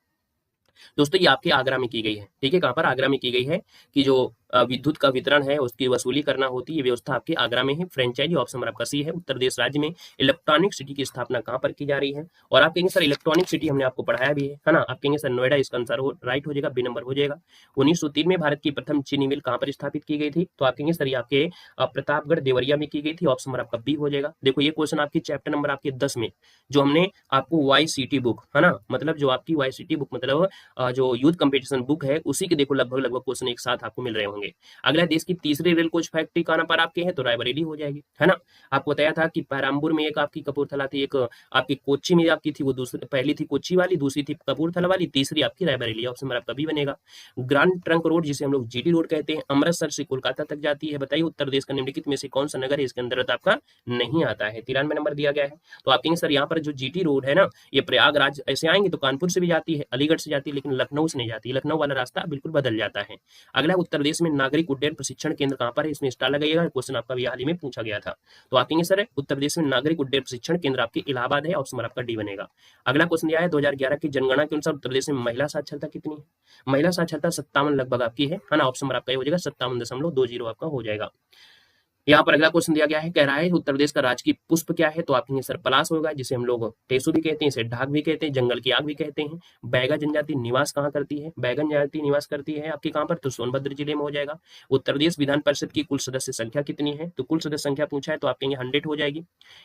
दोस्तों ये आपके आगरा में की गई है, ठीक है, कहां पर? आगरा में की गई है कि जो विद्युत का वितरण है उसकी वसूली करना होती है, व्यवस्था आपके आगरा में है, फ्रेंचाइजी, ऑप्शन आपका सी है। उत्तर प्रदेश राज्य में इलेक्ट्रॉनिक सिटी की स्थापना कहां पर की जा रही है? और आप कहेंगे सर इलेक्ट्रॉनिक सिटी हमने आपको पढ़ाया भी है ना, आप कहेंगे सर नोएडा, इसका आंसर राइट हो जाएगा, बी नंबर हो जाएगा। 1903 में भारत की प्रथम चीनी मिल कहां पर स्थापित की गई थी? तो आप कहेंगे सर आपके प्रतापगढ़ देवरिया में की गई थी, ऑप्शन आपका बी हो जाएगा। देखो ये क्वेश्चन आपकी चैप्टर नंबर आपके 10 में जो हमने आपको YCT बुक, है ना, मतलब जो आपकी YCT बुक मतलब जो यूथ कंपटीशन बुक है उसी के देखो लगभग क्वेश्चन एक साथ आपको मिल रहे होंगे। अगला देश की तीसरी रेल कोच फैक्ट्री कहां पर आपके है? तो रायबरेली हो जाएगी, है ना। आपको बताया था कि पैराम्बुर में एक आपकी कपूरथला थी, एक आपकी कोच्चि में आपकी थी, वो दूसरी पहली थी कोच्चि वाली, दूसरी थी कपूरथला वाली, तीसरी आपकी रायबरेली, ऑप्शन आपका बी बनेगा। ग्रांड ट्रंक रोड जिसे हम लोग GT रोड कहते हैं, अमृतसर से कोलकाता तक जाती है। बताइए उत्तर प्रदेश का निम्नलिखित में से कौन सा नगर है इसके अंदर आपका नहीं आता है? 93 नंबर दिया गया है। तो आप कहेंगे सर यहाँ पर जो GT रोड है ना, ये प्रयागराज ऐसे आएंगे तो कानपुर से भी जाती है, अलीगढ़ से जाती है, लेकिन लखनऊ से नहीं जाती, लखनऊ वाला रास्ता बिल्कुल बदल जाता है। अगला उत्तर प्रदेश में में नागरिक उड्डयन प्रशिक्षण केंद्र कहाँ पर है, इसमें स्टार लगाइएगा, क्वेश्चन आपका भी हाल ही में पूछा गया था। तो आप कहेंगे सर उत्तर प्रदेश में नागरिक उड्डयन प्रशिक्षण केंद्र आपके इलाहाबाद है, ऑप्शन आपका डी बनेगा। अगला क्वेश्चन दिया है 2011 की जनगणना के अनुसार उत्तर प्रदेश में महिला साक्षरता कितनी है? महिला साक्षरता 57 लगभग आपकी है ना, ऑप्शन आपका हो जाएगा 57.20 आपका हो जाएगा। यहाँ पर अगला क्वेश्चन दिया गया है, कह रहा है उत्तर प्रदेश का राजकीय पुष्प क्या है? तो आप कहेंगे सर पलाश होगा, जिसे हम लोग टेसू भी कहते हैं, इसे ढाक भी कहते हैं, जंगल की आग भी कहते हैं। बैगा जनजाति निवास कहाँ करती है? बैगन जनजाति निवास करती है आपकी कहाँ पर? तो सोनभद्र जिले में हो जाएगा। उत्तर प्रदेश विधान परिषद की कुल सदस्य संख्या कितनी है? तो कुल सदस्य संख्या पूछा है तो आप कहेंगे 100 हो जाएगी।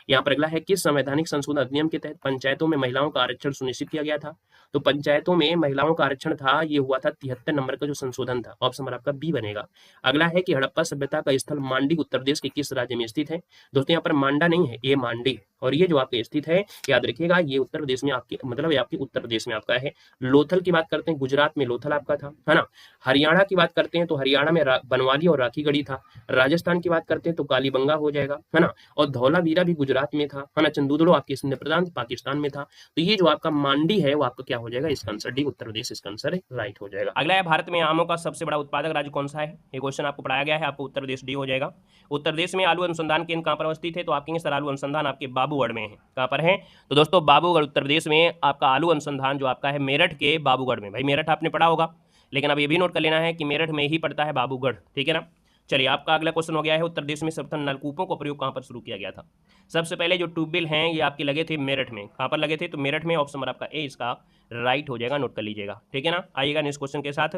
यहाँ पर अगला है, किस संवैधानिक संशोधन अधिनियम के तहत पंचायतों में महिलाओं का आरक्षण सुनिश्चित किया गया था? तो पंचायतों में महिलाओं का आरक्षण था, ये हुआ था 73 नंबर का जो संशोधन था, ऑप्शन आपका बी बनेगा। अगला है कि हड़प्पा सभ्यता का स्थल मांडी उत्तर प्रदेश के किस राज्य में स्थित है? दोस्तों यहाँ पर मांडा नहीं है, ये मांडी है, और ये जो आपके स्थित है याद रखिएगा, ये उत्तर प्रदेश में आपके मतलब आपके उत्तर प्रदेश में आपका है। लोथल की बात करते हैं, गुजरात में लोथल आपका था, है ना। हरियाणा की बात करते हैं तो हरियाणा में बनवाली और राखीगढ़ी था। राजस्थान की बात करते हैं तो कालीबंगा हो जाएगा, है ना। और धौलावीरा भी गुजरात में था, है ना। चंदूदड़ो आपके सिंध प्रांत पाकिस्तान में था। तो ये जो आपका मांडी है वो आपका क्या हो जाएगा? इसका आंसर डी, उत्तर प्रदेश इसका आंसर राइट हो जाएगा। अगला है, भारत में आमों का सबसे बड़ा उत्पादक राज्य कौन सा है? ये क्वेश्चन आपको पढ़ाया गया है, आपको उत्तर प्रदेश डी हो जाएगा। उत्तर प्रदेश में आलू अनुसंधान केंद्र कहाँ पर अवस्थित है? तो आप कहेंगे सर आलू अनुसंधान आपके बाबूगढ़ में है। कहाँ पर है? तो दोस्तों बाबूगढ़ उत्तर प्रदेश में आपका आलू अनुसंधान जो आपका है मेरठ के बाबूगढ़ में। भाई मेरठ आपने पढ़ा होगा, लेकिन अब ये भी नोट कर लेना है कि मेरठ में ही पड़ता है बाबूगढ़, ठीक है ना। चलिए आपका अगला क्वेश्चन हो गया है, उत्तर प्रदेश में सर्वप्रथम नलकूपों का प्रयोग कहाँ पर शुरू किया गया था? सबसे पहले जो ट्यूबवेल हैं ये आपके लगे थे मेरठ में। कहाँ पर लगे थे? तो मेरठ में, ऑप्शन आपका ए इसका राइट हो जाएगा, नोट कर लीजिएगा, ठीक है ना। आइएगा नेक्स्ट क्वेश्चन के साथ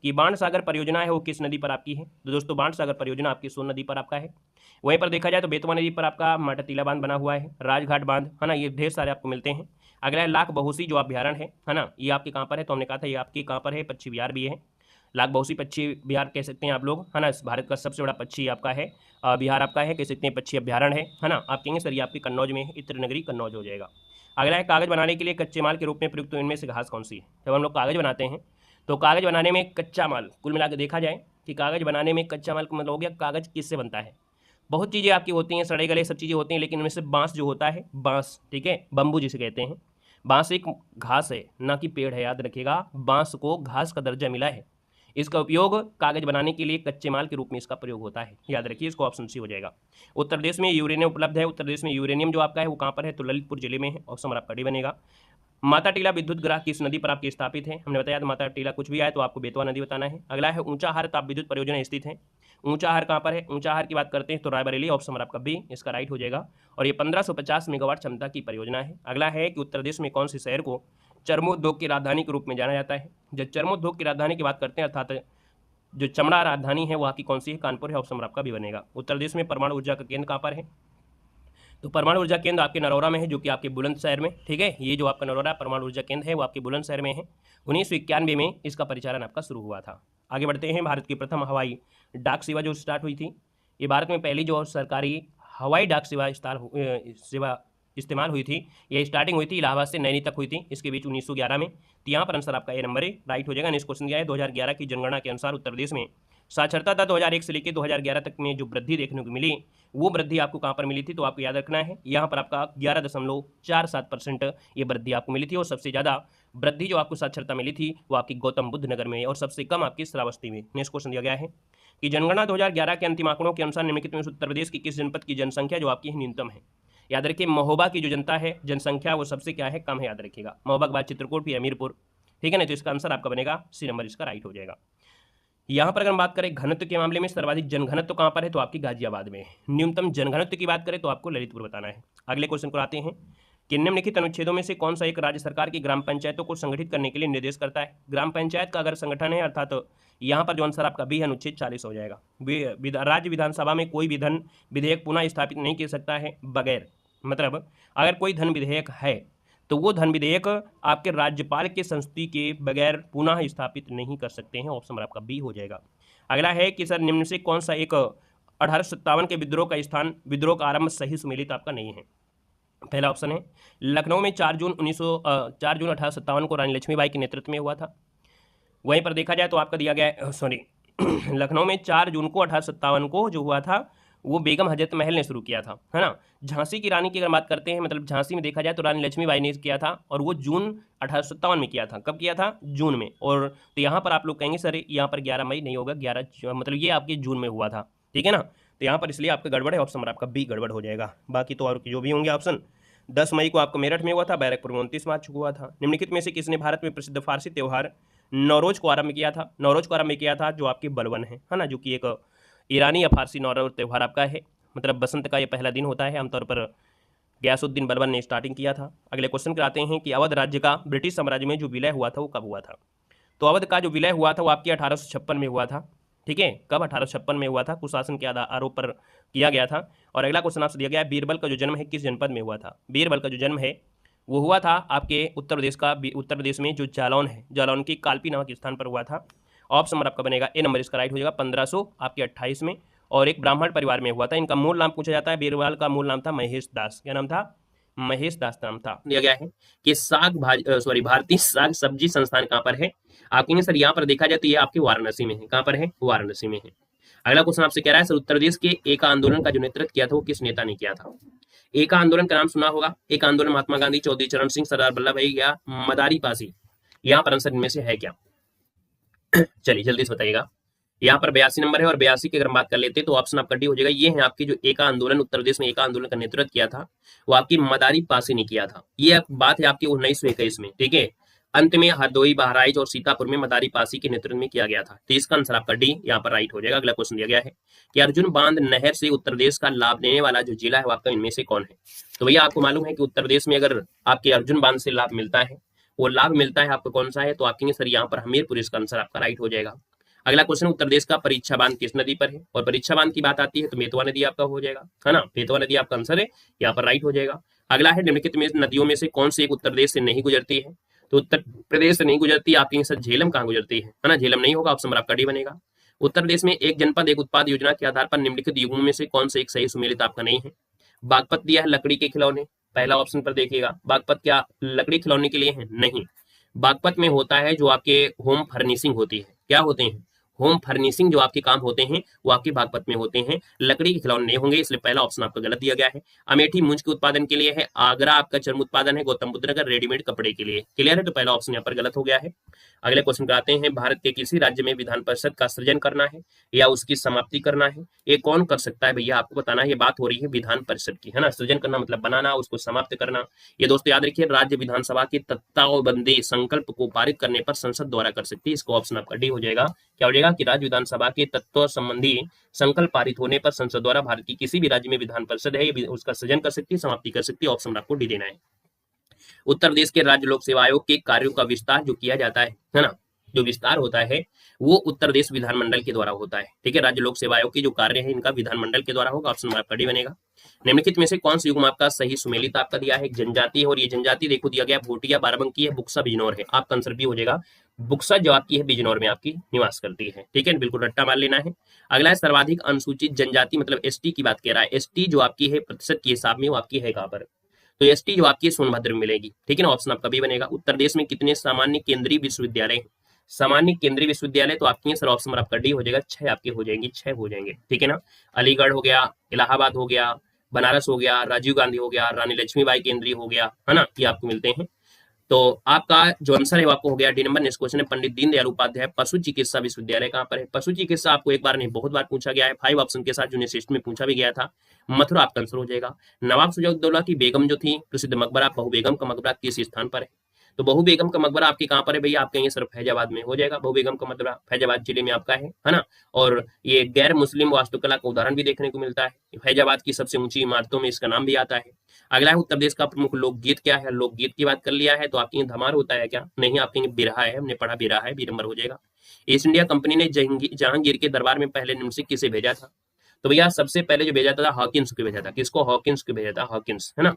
कि बाण सागर परियोजना है वो किस नदी पर आपकी है? तो दोस्तों बाण सागर परियोजना आपकी सोन नदी पर आपका है। वहीं पर देखा जाए तो बेतवा नदी पर आपका माटाटीला बांध बना हुआ है, राजघाट बांध, है ना, ये ढेर सारे आपको मिलते हैं। अगला है लाख बहुसी जो अभ्यारण्य है ना, ये आपके कहाँ पर है? तो हमने कहा था ये आपकी कहाँ पर है? पक्षी विहार भी है। लाख बहुसी पक्षी विहार कह सकते हैं आप लोग, है ना। भारत का सबसे बड़ा पक्षी आपका है बिहार आपका है, कह सकते हैं पक्षी अभ्यारण्य है ना। आप कहेंगे सर ये आपकी कन्नौज में है, इत्र नगरी कन्नौज हो जाएगा। अगला है, कागज बनाने के लिए कच्चे माल के रूप में प्रयुक्त इनमें से घास कौन सी है? जब हम लोग कागज बनाते हैं तो कागज बनाने में कच्चा माल, कुल मिलाकर देखा जाए कि कागज बनाने में कच्चा माल मतलब हो गया कागज किससे बनता है? बहुत चीज़ें आपकी होती हैं, सड़े गले सब चीज़ें होती हैं, लेकिन उनमें से बांस जो होता है, बांस, ठीक है, बम्बू जिसे कहते हैं। बांस एक घास है, ना कि पेड़ है, याद रखिएगा। बांस को घास का दर्जा मिला है। इसका उपयोग कागज बनाने के लिए कच्चे माल के रूप में इसका प्रयोग होता है, याद रखिए, इसको ऑप्शन सी हो जाएगा। उत्तर प्रदेश में यूरेनियम उपलब्ध है। उत्तर प्रदेश में यूरेनियम जो आपका है वो कहाँ पर है? तो ललितपुर जिले में है, ऑप्शन आपका डी बनेगा। माता टीला विद्युत ग्रह किस नदी पर आपके स्थापित है? हमने बताया था माता टीला कुछ भी आए तो आपको बेतवा नदी बताना है। अगला है, ऊंचाहार ताप विद्युत परियोजना स्थित है। ऊंचाहार कहाँ पर है? ऊंचाहार की बात करते हैं तो रायबरेली, ऑप्शन आपका बी इसका राइट हो जाएगा। और ये 1550 मेगावाट क्षमता की परियोजना है। अगला है कि उत्तर प्रदेश में कौन से शहर को चर्मोद्योग की राजधानी के रूप में जाना जाता है? जब चर्मोद्योग की राजधानी की बात करते हैं, अर्थात जो चमड़ा राजधानी है वहाँ की कौन सी है? कानपुर है, ऑप्शन आपका भी बनेगा। उत्तर प्रदेश में परमाणु ऊर्जा का केंद्र कहाँ पर है? तो परमाणु ऊर्जा केंद्र आपके नरौरा में है, जो कि आपके बुलंदशहर में, ठीक है। ये जो आपका नरौरा परमाणु ऊर्जा केंद्र है वो आपके बुलंदशहर में है। 1991 में इसका परिचालन आपका शुरू हुआ था। आगे बढ़ते हैं, भारत की प्रथम हवाई डाक सेवा जो स्टार्ट हुई थी, ये भारत में पहली जो सरकारी हवाई डाक सेवा इस्तेमाल हुई थी, ये स्टार्टिंग हुई थी इलाहाबाद से नैनी तक हुई थी, इसके बीच 1911 में। तो यहाँ पर आंसर आपका ए नंबर है, राइट हो जाएगा। नेक्स्ट क्वेश्चन दिया है, 2011 की जनगणना के अनुसार उत्तर प्रदेश में साक्षरता दर 2001 से लेकर 2011 तक में जो वृद्धि देखने को मिली, वो वृद्धि आपको कहाँ पर मिली थी? तो आपको याद रखना है, यहाँ पर आपका 11.47% ये वृद्धि आपको मिली थी। और सबसे ज़्यादा वृद्धि जो आपको साक्षरता मिली थी वो आपकी गौतम बुद्ध नगर में, और सबसे कम आपकी श्रावस्ती में। नेक्स्ट क्वेश्चन दिया गया है कि जनगणना 2011 के अंतिम आंकड़ों के अनुसार निम्नलिखित में उत्तर प्रदेश की किस जनपद की जनसंख्या जो आपकी न्यूनतम है? याद रखिए, महोबा की जो जनता है, जनसंख्या, वो सबसे क्या है? कम है, याद रखिएगा। महोबा के बाद चित्रकूट फिर हमीरपुर, ठीक है ना। तो इसका आंसर आपका बनेगा सी नंबर, इसका राइट हो जाएगा। यहाँ पर अगर हम बात करें घनत्व के मामले में, सर्वाधिक जनघनत्व कहाँ पर है? तो आपकी गाजियाबाद में। न्यूनतम जनघनत्व की बात करें तो आपको ललितपुर बताना है। अगले क्वेश्चन को आते हैं कि निम्नलिखित अनुच्छेदों में से कौन सा एक राज्य सरकार की ग्राम पंचायतों को संगठित करने के लिए निर्देश करता है? ग्राम पंचायत का अगर संगठन है, अर्थात तो यहाँ पर जो आंसर आपका बी है, अनुच्छेद 40 हो जाएगा। राज्य विधानसभा में कोई भी धन विधेयक पुनः स्थापित नहीं कर सकता है बगैर, मतलब अगर कोई धन विधेयक है तो वो धन विधेयक आपके राज्यपाल के संस्तुति के बगैर पुनः स्थापित नहीं कर सकते हैं, ऑप्शन आपका बी हो जाएगा। अगला है कि सर निम्न से कौन सा एक 1857 के विद्रोह का आरंभ सही सुमेलित आपका नहीं है? पहला ऑप्शन है लखनऊ में 4 जून 1857 को रानी लक्ष्मीबाई के नेतृत्व में हुआ था। वहीं पर देखा जाए तो आपका दिया गया है, लखनऊ में 4 जून को 1857 को जो हुआ था वो बेगम हजरत महल ने शुरू किया था, है ना। झांसी की रानी की अगर बात करते हैं, मतलब झांसी में देखा जाए तो रानी लक्ष्मीबाई ने किया था, और वो जून 1857 में किया था। कब किया था? जून में। और तो यहाँ पर आप लोग कहेंगे सर यहाँ पर 11 मई नहीं होगा, 11 मतलब ये आपके जून में हुआ था, ठीक है ना। तो यहाँ पर इसलिए आपका गड़बड़ है, ऑप्शन नंबर आपका बी गड़बड़ हो जाएगा। बाकी तो और जो भी होंगे ऑप्शन। 10 मई को आपको मेरठ में हुआ था, बैरकपुर में 29 मार्च को हुआ था। निम्नलिखित में से किसने भारत में प्रसिद्ध फारसी त्यौहार नौरोज को आरंभ किया था? नौरोज को आरंभ किया था जो आपकी बलवन है ना, जो कि एक ईरानी या फारसी नौरोज त्यौहार आपका है, मतलब बसंत का ये पहला दिन होता है। आमतौर पर गयासुद्दीन बलबन ने स्टार्टिंग किया था। अगले क्वेश्चन कराते हैं कि अवध राज्य का ब्रिटिश साम्राज्य में जो विलय हुआ था वो कब हुआ था? तो अवध का जो विलय हुआ था वो आपकी 1856 में हुआ था, ठीक है। कब? 1856 में हुआ था, कुशासन के आरोप पर किया गया था। और अगला क्वेश्चन आपसे दिया गया है, बीरबल का जो जन्म है किस जनपद में हुआ था? बीरबल का जो जन्म है वो हुआ था आपके उत्तर प्रदेश में जो जालौन है, जालौन की कालपी नामक स्थान पर हुआ था। ऑप्शन नंबर आपका बनेगा ए नंबर, इसका राइट हो जाएगा 1528 में, और एक ब्राह्मण परिवार में हुआ था। इनका मूल नाम पूछा जाता है, बीरबल का मूल नाम था महेश दास। क्या नाम था? महेश दास नाम था। दिया गया है कि भारतीय साग सब्जी संस्थान कहाँ पर है? आप कहेंगे सर यहाँ पर देखा जाए तो ये आपके वाराणसी में है। कहाँ पर है? वाराणसी में है। अगला क्वेश्चन आपसे कह रहा है सर उत्तर प्रदेश के एका आंदोलन का जो नेतृत्व किया था वो किस नेता ने किया था? एका आंदोलन का नाम सुना होगा। एका आंदोलन महात्मा गांधी, चौधरी चरण सिंह, सरदार वल्लभ भाई या मदारी पासी? यहाँ पर आंसर इनमें से है क्या? चलिए जल्दी से बताइएगा। यहाँ पर 82 नंबर है, और 82 की अगर हम बात कर लेते तो ऑप्शन आपका डी हो जाएगा। ये है आपकी जो एका आंदोलन, उत्तर प्रदेश में एका आंदोलन का नेतृत्व किया था वो आपकी मदारी पासी ने किया था। ये बात है आपकी 1921 में, ठीक है। अंत में हरदोई, बहराइच और सीतापुर में मदारी पासी के नेतृत्व में किया गया था। तो इसका आंसर आपका डी यहाँ पर राइट हो जाएगा। अगला क्वेश्चन दिया गया है कि अर्जुन बांध नहर से उत्तर प्रदेश का लाभ लेने वाला जो जिला है वो आपका इनमें से कौन है? तो भैया आपको मालूम है कि उत्तर प्रदेश में अगर आपके अर्जुन बांध से लाभ मिलता है, वो लाभ मिलता है आपको कौन सा है? तो आप कहेंगे सर यहाँ पर हमीरपुर, इसका आंसर आपका राइट हो जाएगा। अगला क्वेश्चन, उत्तर प्रदेश का परीक्षा बांध किस नदी पर है? और परीक्षा बांध की बात आती है तो बेतवा नदी आपका हो जाएगा, है ना। बेतवा नदी आपका आंसर है, यहाँ पर राइट हो जाएगा। अगला है निम्नलिखित में नदियों में से कौन सी एक उत्तर प्रदेश से नहीं गुजरती है? तो उत्तर प्रदेश से नहीं गुजरती, आप कहेंगे सर झेलम कहाँ गुजरती है ना। झेलम नहीं होगा, ऑप्शन नंबर आपका डी बनेगा। उत्तर प्रदेश में एक जनपद एक उत्पाद योजना के आधार पर निम्नलिखित युगों में से कौन से एक सही सुमेलित आपका नहीं है? बागपत दिया है लकड़ी के खिलौने, पहला ऑप्शन पर देखिएगा। बागपत क्या लकड़ी खिलौने के लिए है? नहीं। बागपत में होता है जो आपके होम फर्निशिंग होती है। क्या होते हैं? होम फर्निशिंग जो आपके काम होते हैं वो आपके बागपत में होते हैं, लकड़ी के खिलौने नहीं होंगे, इसलिए पहला ऑप्शन आपका गलत दिया गया है। अमेठी मूंज के उत्पादन के लिए है, आगरा आपका चर्म उत्पादन है, गौतम बुद्ध नगर रेडीमेड कपड़े के लिए। क्लियर है? तो पहला ऑप्शन यहाँ पर गलत हो गया है। अगले क्वेश्चन पे आते हैं, भारत के किसी राज्य में विधान परिषद का सृजन करना है या उसकी समाप्ति करना है, ये कौन कर सकता है? भैया आपको बताना है, ये बात हो रही है विधान परिषद की, है ना। सृजन करना मतलब बनाना, उसको समाप्त करना। ये दोस्तों याद रखिए, राज्य विधानसभा की तत्तावबंदी संकल्प को पारित करने पर संसद द्वारा कर सकती है। इसको ऑप्शन आपका डी हो जाएगा। क्या हो जाएगा कि राज्य विधानसभा के तत्व संबंधी संकल्प पारित होने पर संसद द्वारा भारत की किसी भी राज्य में विधान परिषद है उसका सृजन कर सकती है, समाप्ति कर सकती है। ऑप्शन आपको डी देना है। उत्तर प्रदेश के राज्य लोक सेवा आयोग के कार्यों का विस्तार जो किया जाता है ना, जो विस्तार होता है वो उत्तर प्रदेश विधानमंडल के द्वारा होता है, ठीक है। राज्य लोक सेवा आयोग के जो कार्य है इनका विधानमंडल के द्वारा होगा। ऑप्शन नंबर आपका डी बनेगा। निम्नलिखित में से कौन सा युग्म आपका सही सुमेलित आपका दिया है? जनजाति है, और ये जनजाति देखो दिया गया भोटिया बाराबंकी है, बुक्सा बिजनौर है। आपका आंसर भी हो जाएगा। बुक्सा जो आपकी है बिजनौर में आपकी निवास करती है, ठीक है। बिल्कुल रट्टा मार लेना है। अगला है सर्वाधिक अनुसूचित जनजाति मतलब एसटी की बात कर रहा है। एसटी जो आपकी है प्रतिशत के हिसाब में वो आपकी है कहाँ पर? तो एसटी जो आपकी सोनभद्र में मिलेगी, ठीक है ना। ऑप्शन आपका भी बनेगा। उत्तर प्रदेश में कितने सामान्य केंद्रीय विश्वविद्यालय हैं? सामान्य केंद्रीय विश्वविद्यालय तो आपकी सर ऑप्शन आपका डी हो जाएगा। 6 आपके हो जाएंगे, 6 हो जाएंगे, ठीक है ना। अलीगढ़ हो गया, इलाहाबाद हो गया, बनारस हो गया, राजीव गांधी हो गया, रानी लक्ष्मीबाई केंद्रीय हो गया, है ना, ये आपको मिलते हैं। तो आपका जो आंसर है वो आपको हो गया डी नंबर। नेक्स्ट क्वेश्चन है, पंडित दीनदयाल उपाध्याय पशु चिकित्सा विश्वविद्यालय कहाँ पर है? पशु चिकित्सा आपको एक बार नहीं बहुत बार पूछा गया है, 5 ऑप्शन के साथ जूनियर सिस्टम में पूछा भी गया था। मथुरा आपका आंसर हो जाएगा। नवाब सिराजुद्दौला की बेगम जो थी प्रसिद्ध मकबरा बहु बेगम का मकबरा किस स्थान पर है? तो बहु बेगम का मकबरा आपके कहाँ पर है भैया? आप कहेंगे सर फैजाबाद में हो जाएगा। बहु बेगम का मकबरा फैजाबाद जिले में आपका है ना। और ये गैर मुस्लिम वास्तुकला का उदाहरण भी देखने को मिलता है। फैजाबाद की सबसे ऊंची इमारतों में इसका नाम भी आता है। अगला है उत्तर प्रदेश का प्रमुख लोकगीत क्या है? लोकगीत की बात कर लिया है तो आपके धमार होता है क्या? नहीं, आपके बिरहा है, हमने पढ़ा बिरहा है, बी नंबर हो जाएगा। ईस्ट इंडिया कंपनी ने जहांगीर के दरबार में पहले निम्न से किसे भेजा था? तो भैया सबसे पहले जो भेजा था हॉकिंस को भेजा था। किसको? हॉकिंस को भेजा था, हॉकिंस, है ना।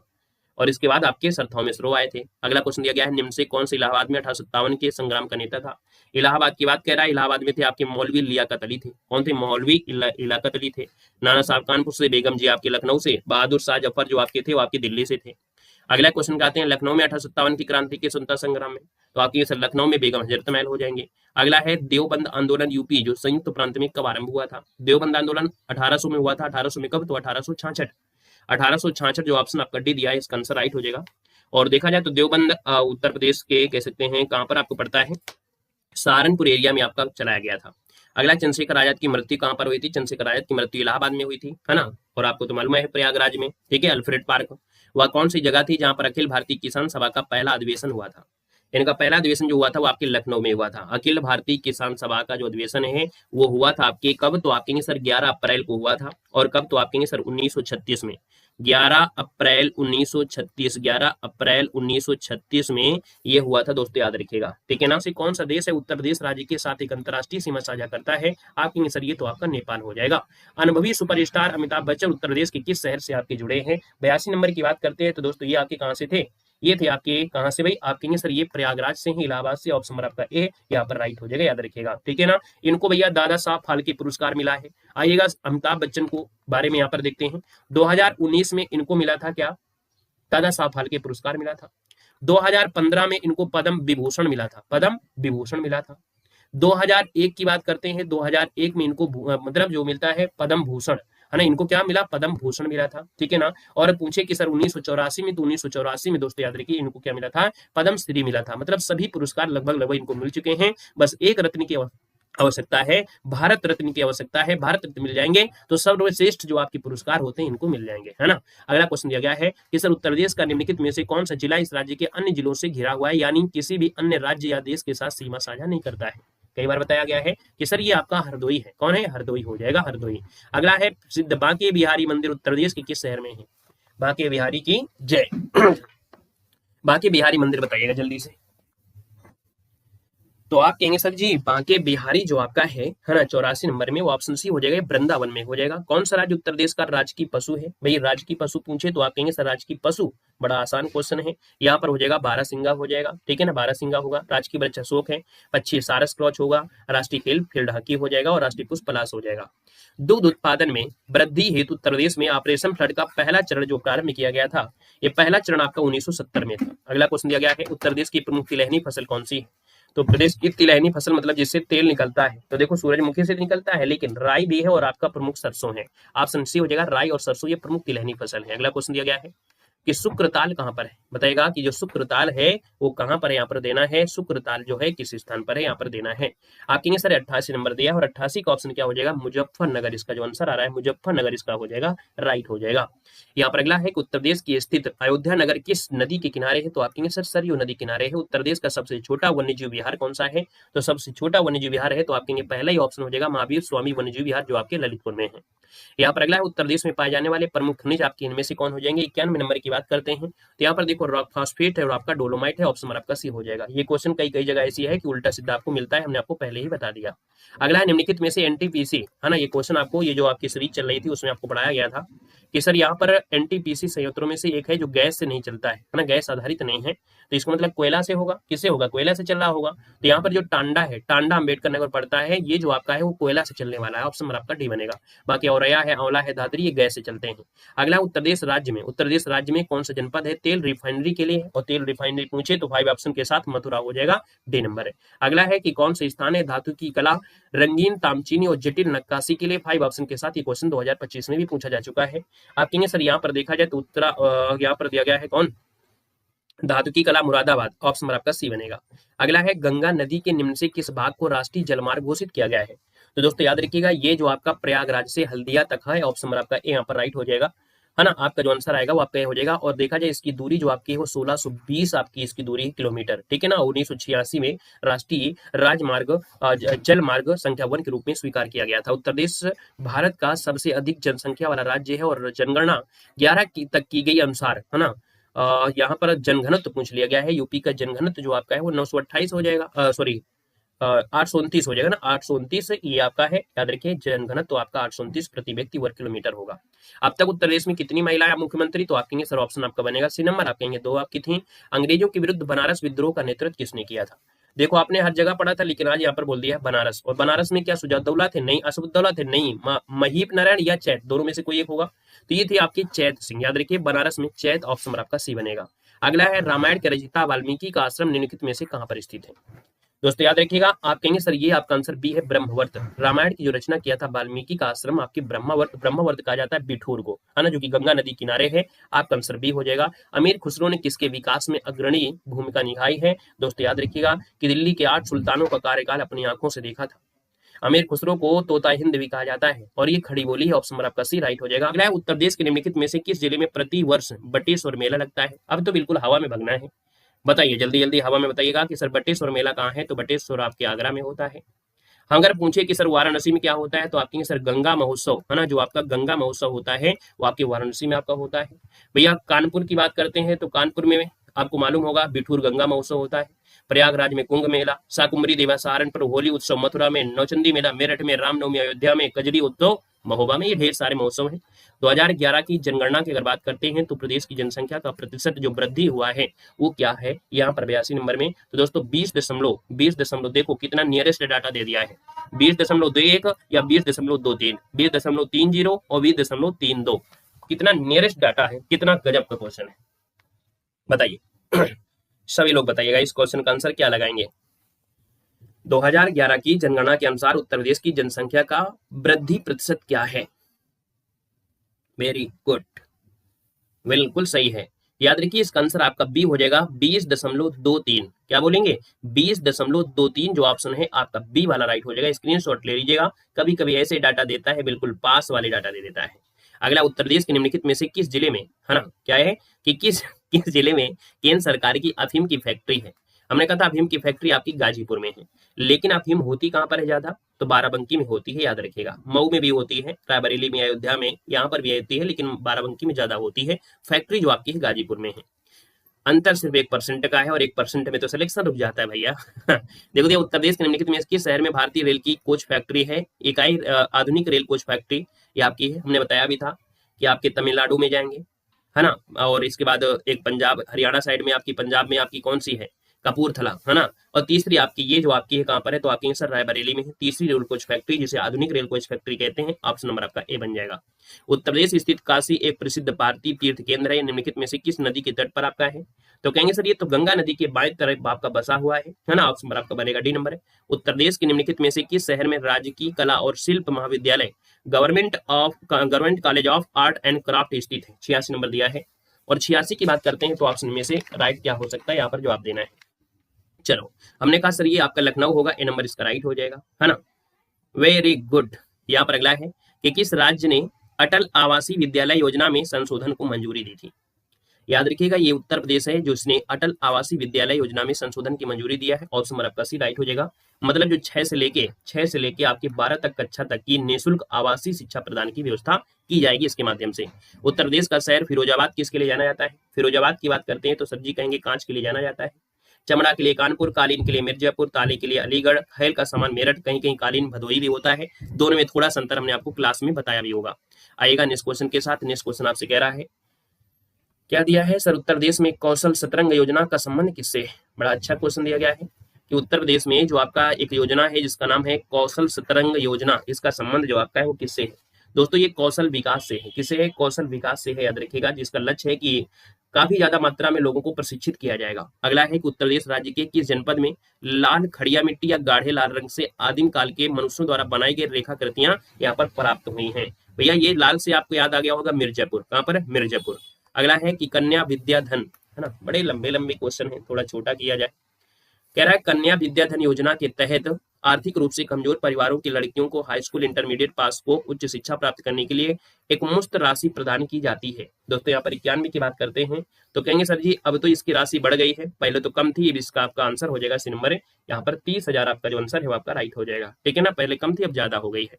और इसके बाद आपके सर थॉमस रो आए थे। अगला क्वेश्चन दिया गया है, निम्न से कौन से इलाहाबाद में 1857 के संग्राम का नेता था? इलाहाबाद की बात कह रहा है, इलाहाबाद में थे आपके मौलवी लियाकत अली थे। कौन थे? मौलवी लियाकत अली थे। नाना साहब कानपुर से, बेगम जी आपके लखनऊ से, बहादुर शाह जफर जो आपके थे वो आपके दिल्ली से थे। अगला क्वेश्चन आते हैं, लखनऊ में 1857 की क्रांति के स्वतंत्रता संग्राम में, तो आपकी सर लखनऊ में बेगम हजरत महल हो जाएंगे। अगला है देवबंद आंदोलन यूपी जो संयुक्त प्रांत में कब आरंभ हुआ था? देवबंद आंदोलन 1800 में हुआ था। 1800 में कब? तो 1866। 1866 जो ऑप्शन आपका डी दिया है इसका आंसर राइट हो जाएगा। और देखा जाए तो देवबंद उत्तर प्रदेश के कह सकते हैं कहां पर आपको पड़ता है, सहारनपुर एरिया में आपका चलाया गया था। अगला, चंद्रशेखर आजाद की मृत्यु कहां पर हुई थी? चंद्रशेखर आजाद की मृत्यु इलाहाबाद में हुई थी, है ना। और आपको तो मालूम है प्रयागराज में, ठीक है, अल्फ्रेड पार्क। वह कौन सी जगह थी जहां पर अखिल भारतीय किसान सभा का पहला अधिवेशन हुआ था? इनका पहला अधिवेशन जो हुआ था वो आपके लखनऊ में हुआ था। अखिल भारतीय किसान सभा का जो अधिवेशन है वो हुआ था आपके कब? तो आप कहेंगे सर 11 अप्रैल को हुआ था। और कब? तो आप कहेंगे सर 1936 में। 11 अप्रैल 1936, 11 अप्रैल 1936 में ये हुआ था दोस्तों, याद रखिएगा, ठीक है ना। से कौन सा देश है उत्तर प्रदेश राज्य के साथ एक अंतरराष्ट्रीय सीमा साझा करता है? आप कहेंगे सर ये तो आपका नेपाल हो जाएगा। अनुभवी सुपरस्टार अमिताभ बच्चन उत्तर प्रदेश के किस शहर से आपके जुड़े हैं? 82 नंबर की बात करते हैं तो दोस्तों ये आपके कहां से थे? ये थे आपके कहां से भाई? आप कहेंगे सर ये प्रयागराज से ही, इलाहाबाद से। ऑप्शन नंबर आपका ए यहाँ पर राइट हो जाएगा, याद रखिएगा, ठीक है ना। इनको भैया दादा साहब फाल्के पुरस्कार मिला है। आइएगा अमिताभ बच्चन को बारे में यहाँ पर देखते हैं। 2019 में इनको मिला था क्या? दादा साहब फाल्के पुरस्कार मिला था। 2015 में इनको पद्म विभूषण मिला था, पद्म विभूषण मिला था। 2001 की बात करते हैं, 2001 में इनको मतलब जो मिलता है पद्म भूषण, है ना, इनको क्या मिला? पद्म भूषण मिला था, ठीक है ना। और पूछे कि सर 1984 में, तो 1984 में दोस्तों याद रखिए इनको क्या मिला था? पद्म श्री मिला था। मतलब सभी पुरस्कार लगभग इनको मिल चुके हैं। बस एक रत्न की आवश्यकता है, भारत रत्न की आवश्यकता है। भारत रत्न मिल जाएंगे तो सर्वश्रेष्ठ जो आपके पुरस्कार होते हैं इनको मिल जाएंगे, है ना। अगला क्वेश्चन दिया गया है कि सर उत्तर प्रदेश का निम्नलिखित में से कौन सा जिला इस राज्य के अन्य जिलों से घिरा हुआ है, यानी किसी भी अन्य राज्य या देश के साथ सीमा साझा नहीं करता है? कई बार बताया गया है कि सर ये आपका हरदोई है। कौन है? हरदोई हो जाएगा, हरदोई। अगला है प्रसिद्ध बांके बिहारी मंदिर उत्तर प्रदेश के किस शहर में है? बांके बिहारी की जय। बांके बिहारी मंदिर बताइएगा जल्दी से। तो आप कहेंगे सर जी बांके बिहारी जो आपका है ना 84 नंबर में, वो ऑप्शन सी हो जाएगा, वृंदावन में हो जाएगा। कौन सा राज्य उत्तर प्रदेश का राजकीय पशु है? भाई राजकीय पशु पूछे तो आप कहेंगे सर राजकीय पशु, बड़ा आसान क्वेश्चन है। यहाँ पर हो जाएगा बारहसिंगा हो जाएगा, ठीक है ना, बारहसिंगा होगा। राजकीय वृक्ष अशोक है। पक्षी सारस क्रॉच होगा। राष्ट्रीय खेल फील्ड हॉकी हो जाएगा। और राष्ट्रीय पुष्प पलाश हो जाएगा। दुग्ध उत्पादन में वृद्धि हेतु उत्तर प्रदेश में ऑपरेशन फ्लड का पहला चरण जो प्रारंभ किया गया था, ये पहला चरण आपका 1970 में था। अगला क्वेश्चन दिया गया है उत्तर प्रदेश की प्रमुख तिलहनी फसल कौन सी है? तो प्रदेश की तिलहनी फसल मतलब जिससे तेल निकलता है, तो देखो सूरजमुखी से निकलता है, लेकिन राई भी है और आपका प्रमुख सरसों है। ऑप्शन सी हो जाएगा, राई और सरसों ये प्रमुख तिलहनी फसल है। अगला क्वेश्चन दिया गया है कि शुक्रताल कहां पर है? बताएगा कि जो शुक्रताल है वो कहां पर है, यहाँ पर देना है। शुक्रताल जो है किस स्थान पर है, यहाँ पर देना है। आप कहेंगे सर 88 नंबर दिया है, और 88 का ऑप्शन क्या हो जाएगा? मुजफ्फरनगर। इसका जो आंसर आ रहा है मुजफ्फरनगर इसका हो जाएगा, राइट हो जाएगा। यहाँ पर अगला है कि उत्तर प्रदेश की स्थित अयोध्या नगर किस नदी के किनारे है? तो आप कहेंगे सर सरयू नदी किनारे है। उत्तर प्रदेश का सबसे छोटा वन्यजीव विहार कौन सा है? तो सबसे छोटा वन्यजीव विहार है तो आप कहेंगे पहला ही ऑप्शन हो जाएगा महावीर स्वामी वन्यजीव विहार जो आपके ललितपुर में है। यहाँ पर अगला है उत्तर प्रदेश में पाए जाने वाले प्रमुख खनिज आपके इनमें से कौन हो जाएंगे? 91 नंबर की बात करते हैं तो यहाँ पर देखो रॉक फॉस्फेट है और आपका डोलोमाइट है। ऑप्शन नंबर आपका सी हो जाएगा। ये क्वेश्चन कई जगह ऐसी है कि उल्टा सीधा आपको मिलता है, हमने आपको पहले ही बता दिया। अगला है निम्नलिखित में से एनटीपीसी, है ना, ये क्वेश्चन आपको ये जो आपकी सीरीज चल रही थी उसमें आपको पढ़ाया गया था कि सर यहाँ पर एनटीपीसी संयंत्रों में से एक है जो गैस से नहीं चलता है ना, गैस आधारित नहीं है, तो इसका मतलब कोयला से होगा। किससे होगा? कोयला से चल रहा होगा। तो यहाँ पर जो टांडा है, टांडा अम्बेडकर नगर पड़ता है, ये जो आपका है वो कोयला से चलने वाला है। ऑप्शन नंबर आपका डी बनेगा। बाकी औरैया है, आंवला है, दादरी, ये गैस से चलते हैं। अगला उत्तर प्रदेश राज्य में, उत्तर प्रदेश राज्य में कौन सा जनपद है तेल रिफाइनरी के लिए? और तेल रिफाइनरी पूछे तो 5 ऑप्शन के साथ मथुरा हो जाएगा, डी नंबर है। अगला है कि कौन सा स्थान है धातु की कला, रंगीन, तामचीनी और जटिल नक्काशी के लिए? 5 ऑप्शन के साथ ये क्वेश्चन 2025 में भी पूछा जा चुका है। आप कहेंगे सर यहाँ पर देखा जाए तो उत्तरा यहाँ पर दिया गया है कौन? धातु की कला मुरादाबाद। ऑप्शन नंबर आपका सी बनेगा। अगला है गंगा नदी के निम्न से किस भाग को राष्ट्रीय जलमार्ग घोषित किया गया है? तो दोस्तों याद रखिएगा ये जो आपका प्रयागराज से हल्दिया तक है। ऑप्शन नंबर आपका ए यहाँ पर राइट हो जाएगा, है ना। आपका जो आंसर आएगा वो आपका हो जाएगा। और देखा जाए इसकी दूरी जो आपकी है वो 1620 आपकी इसकी दूरी किलोमीटर, ठीक है ना। 1986 में राष्ट्रीय राजमार्ग जल मार्ग संख्या 1 के रूप में स्वीकार किया गया था। उत्तर प्रदेश भारत का सबसे अधिक जनसंख्या वाला राज्य है और जनगणना 11 तक की गई अनुसार, है ना। यहाँ पर जनघनत्व पूछ लिया गया है। यूपी का जनघनत्व जो आपका है वो 928 हो जाएगा, सॉरी 829 हो जाएगा ना, 829 ये आपका है, याद रखिए जनघनत्व तो आपका 829 प्रति व्यक्ति वर्ग किलोमीटर होगा। अब तक उत्तर प्रदेश में कितनी महिलाएं मुख्यमंत्री? तो आप कहेंगे सर ऑप्शन आपका बनेगा सी नंबर, आप कहेंगे 2 आपकी थी। अंग्रेजों के विरुद्ध बनारस विद्रोह का नेतृत्व किसने किया था? देखो आपने हर जगह पढ़ा था, लेकिन आज यहाँ पर बोल दिया बनारस। और बनारस में क्या सुजाउद्दौला थे? नहीं। असदुद्दौला थे? नहीं। महीप नारायण या चैत, दोनों में से कोई एक होगा। तो ये थे आपके चैत सिंह। याद रखिए बनारस में चैत, ऑप्शन नंबर आपका सी बनेगा। अगला है रामायण के रचयिता वाल्मीकि का आश्रम निम्नलिखित में से कहां पर स्थित है? दोस्तों याद रखिएगा, आप कहेंगे सर ये आपका आंसर बी है, ब्रह्मवर्त। रामायण की जो रचना किया था वाल्मीकि का आश्रम आपकी ब्रह्मवर्त कहा जाता है बिठूर को, है ना, जो कि गंगा नदी किनारे है। आपका आंसर बी हो जाएगा। अमीर खुसरो ने किसके विकास में अग्रणी भूमिका निभाई है? दोस्तों याद रखिएगा कि दिल्ली के 8 सुल्तानों का कार्यकाल अपनी आंखों से देखा था। अमीर खुसरो को तोता हिंद भी कहा जाता है, और ये खड़ी बोली है। ऑप्शन नंबर आपका सी राइट हो जाएगा। अगला है उत्तर प्रदेश के निम्नलिखित में से किस जिले में प्रति वर्ष बटेश्वर मेला लगता है? अब तो बिल्कुल हवा में भगना है, बताइए जल्दी जल्दी हवा में बताइएगा कि सर बटेश्वर मेला कहाँ है? तो बटेश्वर आपके आगरा में होता है। अगर पूछे कि सर वाराणसी में क्या होता है, तो आप कहेंगे सर गंगा महोत्सव, है ना, जो आपका गंगा महोत्सव होता है वो आपके वाराणसी में आपका होता है। भैया कानपुर की बात करते हैं तो कानपुर में आपको मालूम होगा बिठूर गंगा महोत्सव होता है। प्रयागराज में कुंभ मेला, शाकुंभरी देवा सहारनपुर होली उत्सव, मथुरा में नौचंदी मेला, मेरठ में रामनवमी, अयोध्या में कजरी उत्सव, महोबा में, ये ढेर सारे महोत्सव हैं। 2011 की जनगणना की अगर बात करते हैं तो प्रदेश की जनसंख्या का प्रतिशत जो वृद्धि हुआ है वो क्या है? यहाँ पर 82 नंबर में। तो दोस्तों 20 दशमलव देखो कितना नियरेस्ट डाटा दे दिया है, 20.21 या 20.23, 20.30 और 20.32, कितना नियरेस्ट डाटा है, कितना गजब का क्वेश्चन है, बताइए। सभी लोग बताइएगा इस क्वेश्चन का आंसर क्या लगाएंगे। 2011 की जनगणना के अनुसार उत्तर प्रदेश की जनसंख्या का वृद्धि प्रतिशत क्या है? वेरी गुड, बिल्कुल सही है। याद रखिए इसका आंसर आपका बी हो जाएगा 20.23। क्या बोलेंगे? 20.23 जो ऑप्शन है आपका बी वाला राइट हो जाएगा। स्क्रीनशॉट ले लीजिएगा, कभी कभी ऐसे डाटा देता है, बिल्कुल पास वाले डाटा दे देता है। अगला उत्तर प्रदेश के निम्नलिखित में से किस जिले में, है ना, क्या है कि किस जिले में केंद्र सरकार की अफीम की फैक्ट्री है? हमने कहा था अफीम की फैक्ट्री आपकी गाजीपुर में है, लेकिन अफीम होती कहाँ पर है ज्यादा? तो बाराबंकी में होती है, याद रखिएगा। मऊ में भी होती है, रायबरेली में, अयोध्या में, यहाँ पर भी होती है, लेकिन बाराबंकी में ज्यादा होती है। फैक्ट्री जो आपकी है गाजीपुर में है। अंतर सिर्फ 1% का है, और 1% में तो सिलेक्शन रुक जाता है भैया। देखो देखो उत्तर प्रदेश के निम्नलिखित में किस शहर में भारतीय रेल की कोच फैक्ट्री है? इकाई आधुनिक रेल कोच फैक्ट्री ये आपकी है। हमने बताया भी था कि आपके तमिलनाडु में जाएंगे, है ना, और इसके बाद एक पंजाब हरियाणा साइड में आपकी, पंजाब में आपकी कौन सी है? कपूरथला, है ना। और तीसरी आपकी ये जो आपकी है कहाँ पर है? तो आपकी सर रायबरेली में है। तीसरी रेल कोच फैक्ट्री जिसे आधुनिक रेल कोच फैक्ट्री कहते हैं, ऑप्शन नंबर आपका ए बन जाएगा। उत्तर प्रदेश स्थित काशी एक प्रसिद्ध भारतीय तीर्थ केंद्र है, निम्नलिखित में से किस नदी के तट पर आपका है? तो कहेंगे सर ये तो गंगा नदी के बाएं तरफ आपका बसा हुआ है ना, ऑप्शन नंबर आपका बनेगा डी नंबर है। उत्तर प्रदेश के निम्नलिखित में से किस शहर में राजकीय कला और शिल्प महाविद्यालय government college of art and craft स्थित है? 86 नंबर दिया है। और 86 की बात करते हैं तो ऑप्शन में से राइट क्या हो सकता है, यहाँ पर जवाब देना है। चलो हमने कहा सर ये आपका लखनऊ होगा, ए नंबर इसका राइट हो जाएगा, है ना। Very good. यहाँ पर अगला है कि किस राज्य ने अटल आवासीय विद्यालय योजना में संशोधन को मंजूरी दी थी? याद रखिएगा ये उत्तर प्रदेश है जो इसने अटल आवासीय विद्यालय योजना में संशोधन की मंजूरी दिया है। ऑप्शन नंबर आपका सी राइट हो जाएगा। मतलब जो 6 से लेके आपकी 12 तक कक्षा तक की निःशुल्क आवासीय शिक्षा प्रदान की व्यवस्था की जाएगी इसके माध्यम से। उत्तर प्रदेश का शहर फिरोजाबाद किसके लिए जाना जाता है? फिरोजाबाद की बात करते हैं तो सर जी कहेंगे कांच के लिए जाना जाता है, चमड़ा के लिए कानपुर, कालीन के लिए मिर्जापुर, ताले के लिए अलीगढ़, खेल का सामान मेरठ, कहीं कहीं कालीन भदोई भी होता है। दोनों में थोड़ा सा अंतर हमने आपको क्लास में बताया भी होगा। आएगा नेक्स्ट क्वेश्चन के साथ। नेक्स्ट क्वेश्चन आपसे कह रहा है, क्या दिया है सर उत्तर प्रदेश में कौशल सतरंग योजना का संबंध किससे है? बड़ा अच्छा क्वेश्चन दिया गया है कि उत्तर प्रदेश में जो आपका एक योजना है जिसका नाम है कौशल सतरंग योजना, इसका संबंध जो आपका है वो किससे है? दोस्तों ये कौशल विकास से है। किससे है? कौशल विकास से है, याद रखिएगा, जिसका लक्ष्य है कि काफी ज्यादा मात्रा में लोगों को प्रशिक्षित किया जाएगा। अगला है कि उत्तर प्रदेश राज्य के किस जनपद में लाल खड़िया मिट्टी या गाढ़े लाल रंग से आदिम काल के मनुष्यों द्वारा बनाई गई रेखाकृतियां यहाँ पर प्राप्त हुई हैं? भैया ये लाल से आपको याद आ गया होगा मिर्जापुर। कहाँ पर है? मिर्जापुर। अगला है कि कन्या विद्याधन, है ना, बड़े लंबे लंबे क्वेश्चन है, थोड़ा छोटा किया जाए। कह रहा है कन्या विद्याधन योजना के तहत आर्थिक रूप से कमजोर परिवारों की लड़कियों को हाई स्कूल इंटरमीडिएट पास को उच्च शिक्षा प्राप्त करने के लिए एक मुफ्त राशि प्रदान की जाती है। दोस्तों यहाँ पर 91 की बात करते हैं तो कहेंगे सर जी अब तो इसकी राशि बढ़ गई है, पहले तो कम थी, अब इसका आपका आंसर हो जाएगा सी नंबर है। यहाँ पर 30,000 आपका जो आंसर है वो आपका राइट हो जाएगा, ठीक है ना। पहले कम थी अब ज्यादा हो गई है।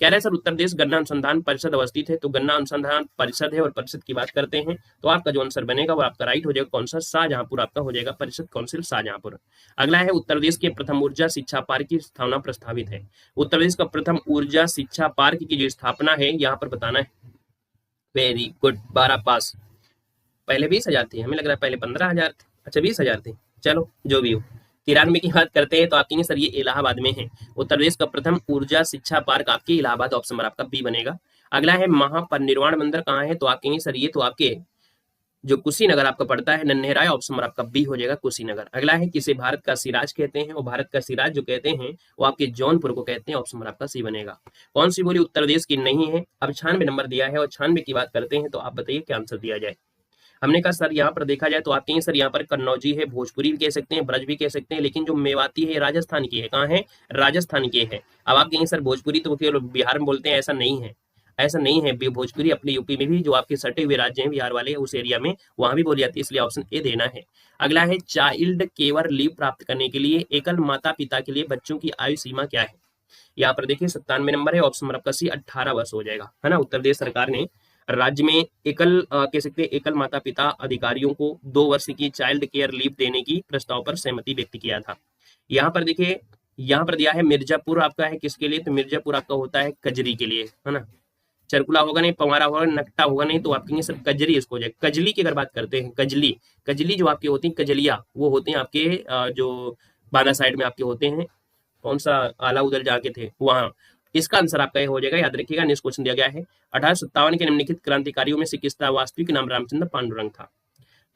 कह रहे हैं सर उत्तर प्रदेश गन्ना अनुसंधान परिषद अवस्थित है, तो गन्ना अनुसंधान परिषद है और परिषद की बात करते हैं तो आपका जो आंसर बनेगा वो आपका राइट हो जाएगा। कौन सा? शाहजहांपुर आपका हो जाएगा, परिषद काउंसिल शाहजहांपुर। अगला है उत्तर प्रदेश के प्रथम ऊर्जा शिक्षा पार्क की स्थापना प्रस्तावित है। उत्तर प्रदेश का प्रथम ऊर्जा शिक्षा पार्क की जो स्थापना है यहाँ पर बताना है। वेरी गुड, 12 पास। पहले 20,000 थे, हमें लग रहा है पहले 15,000 थे। अच्छा 20,000 थे, चलो जो भी हो। 93 की बात करते हैं तो आप कहेंगे सर ये इलाहाबाद में है। उत्तर प्रदेश का प्रथम ऊर्जा शिक्षा पार्क आपके इलाहाबाद, ऑप्शन नंबर आपका बी बनेगा। अगला है महापरिनिर्वाण मंदिर कहाँ है, तो आप कहेंगे सर ये तो आपके जो कुशीनगर आपका पड़ता है, नन्हेराय, ऑप्शन नंबर आपका बी हो जाएगा कुशीनगर। अगला है किसे भारत का सिराज कहते हैं, और भारत का सिराज जो कहते हैं वो आपके जौनपुर को कहते हैं, ऑप्शन नंबर आपका सी बनेगा। कौन सी बोली उत्तर प्रदेश की नहीं है, अब 96 नंबर दिया है और 96 की बात करते हैं तो आप बताइए क्या आंसर दिया जाए। हमने कहा सर यहाँ पर देखा जाए तो आप कहेंगे सर यहाँ पर कन्नौजी है, भोजपुरी भी कह सकते हैं, ब्रज भी कह सकते हैं, लेकिन जो मेवाती है राजस्थान की है। कहाँ है, राजस्थान की है। अब आप कहेंगे सर भोजपुरी तो केवल बिहार में बोलते हैं, ऐसा नहीं है, ऐसा नहीं है। भोजपुरी अपने यूपी में भी जो आपके सटे हुए राज्य हैं बिहार वाले उस एरिया में वहां भी बोली जाती है, इसलिए ऑप्शन ए देना है। अगला है चाइल्ड केयर लीव प्राप्त करने के लिए एकल माता पिता के लिए बच्चों की आयु सीमा क्या है। यहाँ पर देखिए 97 नंबर है, ऑप्शन नंबर आपका सी 18 वर्ष हो जाएगा, है ना। उत्तर प्रदेश सरकार ने राज्य में एकल कह सकते हैं एकल माता पिता अधिकारियों को 2 वर्ष की चाइल्ड केयर लीव देने की प्रस्ताव पर सहमति व्यक्त किया था। यहाँ पर देखिए, यहाँ पर दिया है मिर्जापुर आपका है किसके लिए, तो मिर्जापुर आपका होता है कजरी के लिए, है ना। चरकुला होगा नहीं, पवारा होगा, नकटा होगा नहीं, तो आप कहेंगे सर कजरी इसको हो जाए। कजली की अगर बात करते हैं, कजली, कजली जो आपकी होती है कजलिया, वो होते हैं आपके जो बाना साइड में आपके होते हैं, कौन सा आला उदल जाके थे वहां। इसका आंसर आपका ये हो जाएगा, याद रखिएगा। नेक्स्ट क्वेश्चन दिया गया है 1857 के निम्नलिखित क्रांतिकारियों में से किसका वास्तविक नाम रामचंद्र पांडुरंग था।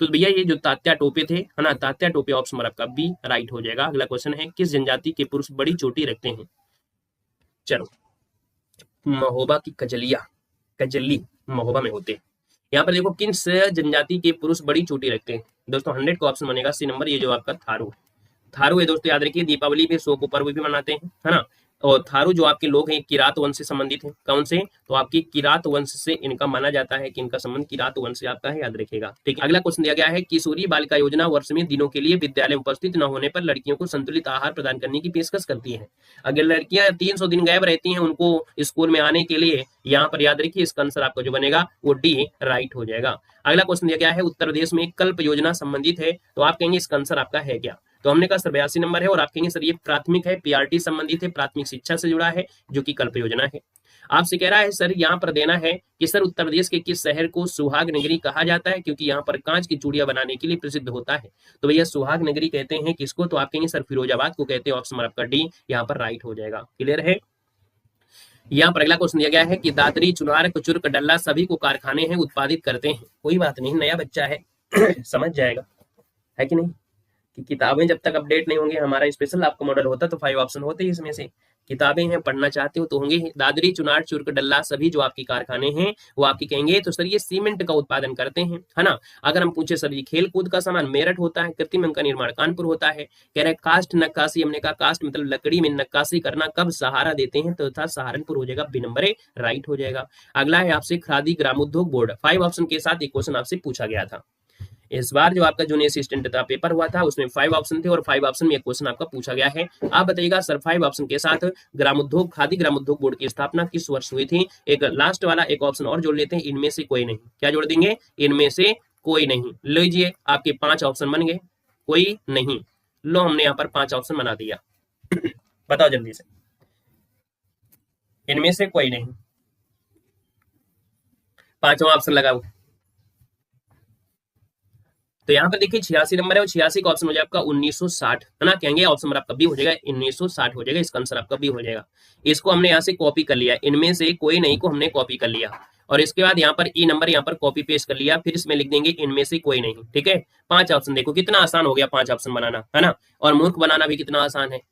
तो भैया ये जो तात्या टोपे थे, है ना, तात्या टोपे, ऑप्शन नंबर आपका बी राइट हो जाएगा। अगला क्वेश्चन है किस जनजाति के पुरुष बड़ी चोटी रखते हैं। चलो, महोबा की कजलिया, कजली महोबा में होते हैं। यहाँ पर देखो किन जनजाति के पुरुष बड़ी चोटी रखते हैं दोस्तों, 100 का ऑप्शन बनेगा सी नंबर, ये जो आपका थारू, थारू है दोस्तों। याद रखिए दीपावली पे शोक पर्व भी मनाते हैं, है ना। और थारू जो आपके लोग हैं किरात वंश से संबंधित हैं। कौन से, तो आपकी किरात वंश से इनका माना जाता है कि इनका संबंध किरात वंश से आपका है, याद रखिएगा। ठीक है, अगला क्वेश्चन दिया गया है किशोरी बालिका योजना वर्ष में दिनों के लिए विद्यालय में उपस्थित न होने पर लड़कियों को संतुलित आहार प्रदान करने की पेशकश करती है। अगर लड़कियां 300 दिन गायब रहती हैं उनको स्कूल में आने के लिए, यहाँ पर याद रखिए इसका आंसर आपका जो बनेगा वो डी राइट हो जाएगा। अगला क्वेश्चन दिया गया है उत्तर प्रदेश में कल्प योजना संबंधित है, तो आप कहेंगे इसका आंसर आपका है क्या। तो हमने कहा सर 82 नंबर है, और आप कहेंगे सर ये प्राथमिक है, पीआरटी संबंधित है, प्राथमिक शिक्षा से जुड़ा है, जो कि कल्प योजना है। आपसे कह रहा है सर यहाँ पर देना है कि सर उत्तर प्रदेश के किस शहर को सुहाग नगरी कहा जाता है, क्योंकि यहाँ पर कांच की चूड़ियां बनाने के लिए प्रसिद्ध होता है। तो भैया सुहाग नगरी कहते हैं किसको, तो आप कहेंगे सर फिरोजाबाद को कहते हैं, ऑप्शन आपका डी यहाँ पर राइट हो जाएगा। क्लियर है। यहाँ पर अगला क्वेश्चन दिया गया है कि दादरी, चुनार, कुचुर्क, डल्ला सभी को कारखाने हैं उत्पादित करते हैं। कोई बात नहीं, नया बच्चा है समझ जाएगा, है कि नहीं, कि किताबें जब तक अपडेट नहीं होंगी, हमारा स्पेशल आपका मॉडल होता तो 5 ऑप्शन होते हैं, इसमें से किताबें हैं पढ़ना चाहते हो तो होंगे। दादरी, चुनार, चुर्क, डल्ला सभी जो आपके कारखाने हैं वो आपके कहेंगे तो सर ये सीमेंट का उत्पादन करते हैं, है ना। अगर हम पूछे सर ये खेल कूद का सामान मेरठ होता है, कृत्रिम अंग का निर्माण कानपुर होता है। कह रहे कास्ट नक्काशी, हमने कहा कास्ट मतलब लकड़ी में नक्काशी करना कब सहारा देते हैं, तो था सहारनपुर हो जाएगा, बी नंबर राइट हो जाएगा। अगला है आपसे खादी ग्रामोद्योग बोर्ड, 5 ऑप्शन के साथ एक क्वेश्चन आपसे पूछा गया था। इस बार जो आपका जूनियर असिस्टेंट का पेपर हुआ था उसमें 5 ऑप्शन थे और 5 ऑप्शन में एक क्वेश्चन आपका पूछा गया है। आप बताइएगा सर 5 ऑप्शन के साथ ग्रामोद्योग खादी ग्रामोद्योग बोर्ड की स्थापना किस वर्ष हुई थी। एक लास्ट वाला एक ऑप्शन और जोड़ लेते हैं, इनमें से कोई नहीं। क्या जोड़ देंगे, इनमें से कोई नहीं। लीजिए आपके 5 ऑप्शन बन गए, कोई नहीं। लो हमने यहाँ पर 5 ऑप्शन बना दिया बताओ जल्दी से, इनमें से कोई नहीं, 5वां ऑप्शन लगाओ। तो यहाँ पर देखिए 86 नंबर है और 86 का ऑप्शन हो जाएगा आपका 1960, है ना। कहेंगे ऑप्शन नंबर आपका बी हो जाएगा, 1960 हो जाएगा, इसका आंसर आपका बी हो जाएगा। इसको हमने यहाँ से कॉपी कर लिया, इनमें से कोई नहीं को हमने कॉपी कर लिया, और इसके बाद यहाँ पर ई नंबर यहाँ पर कॉपी पेस्ट कर लिया, फिर इसमें लिख देंगे इनमें से कोई नहीं। ठीक है, 5 ऑप्शन देखो कितना आसान हो गया 5 ऑप्शन बनाना, है ना। और मूर्ख बनाना भी कितना आसान है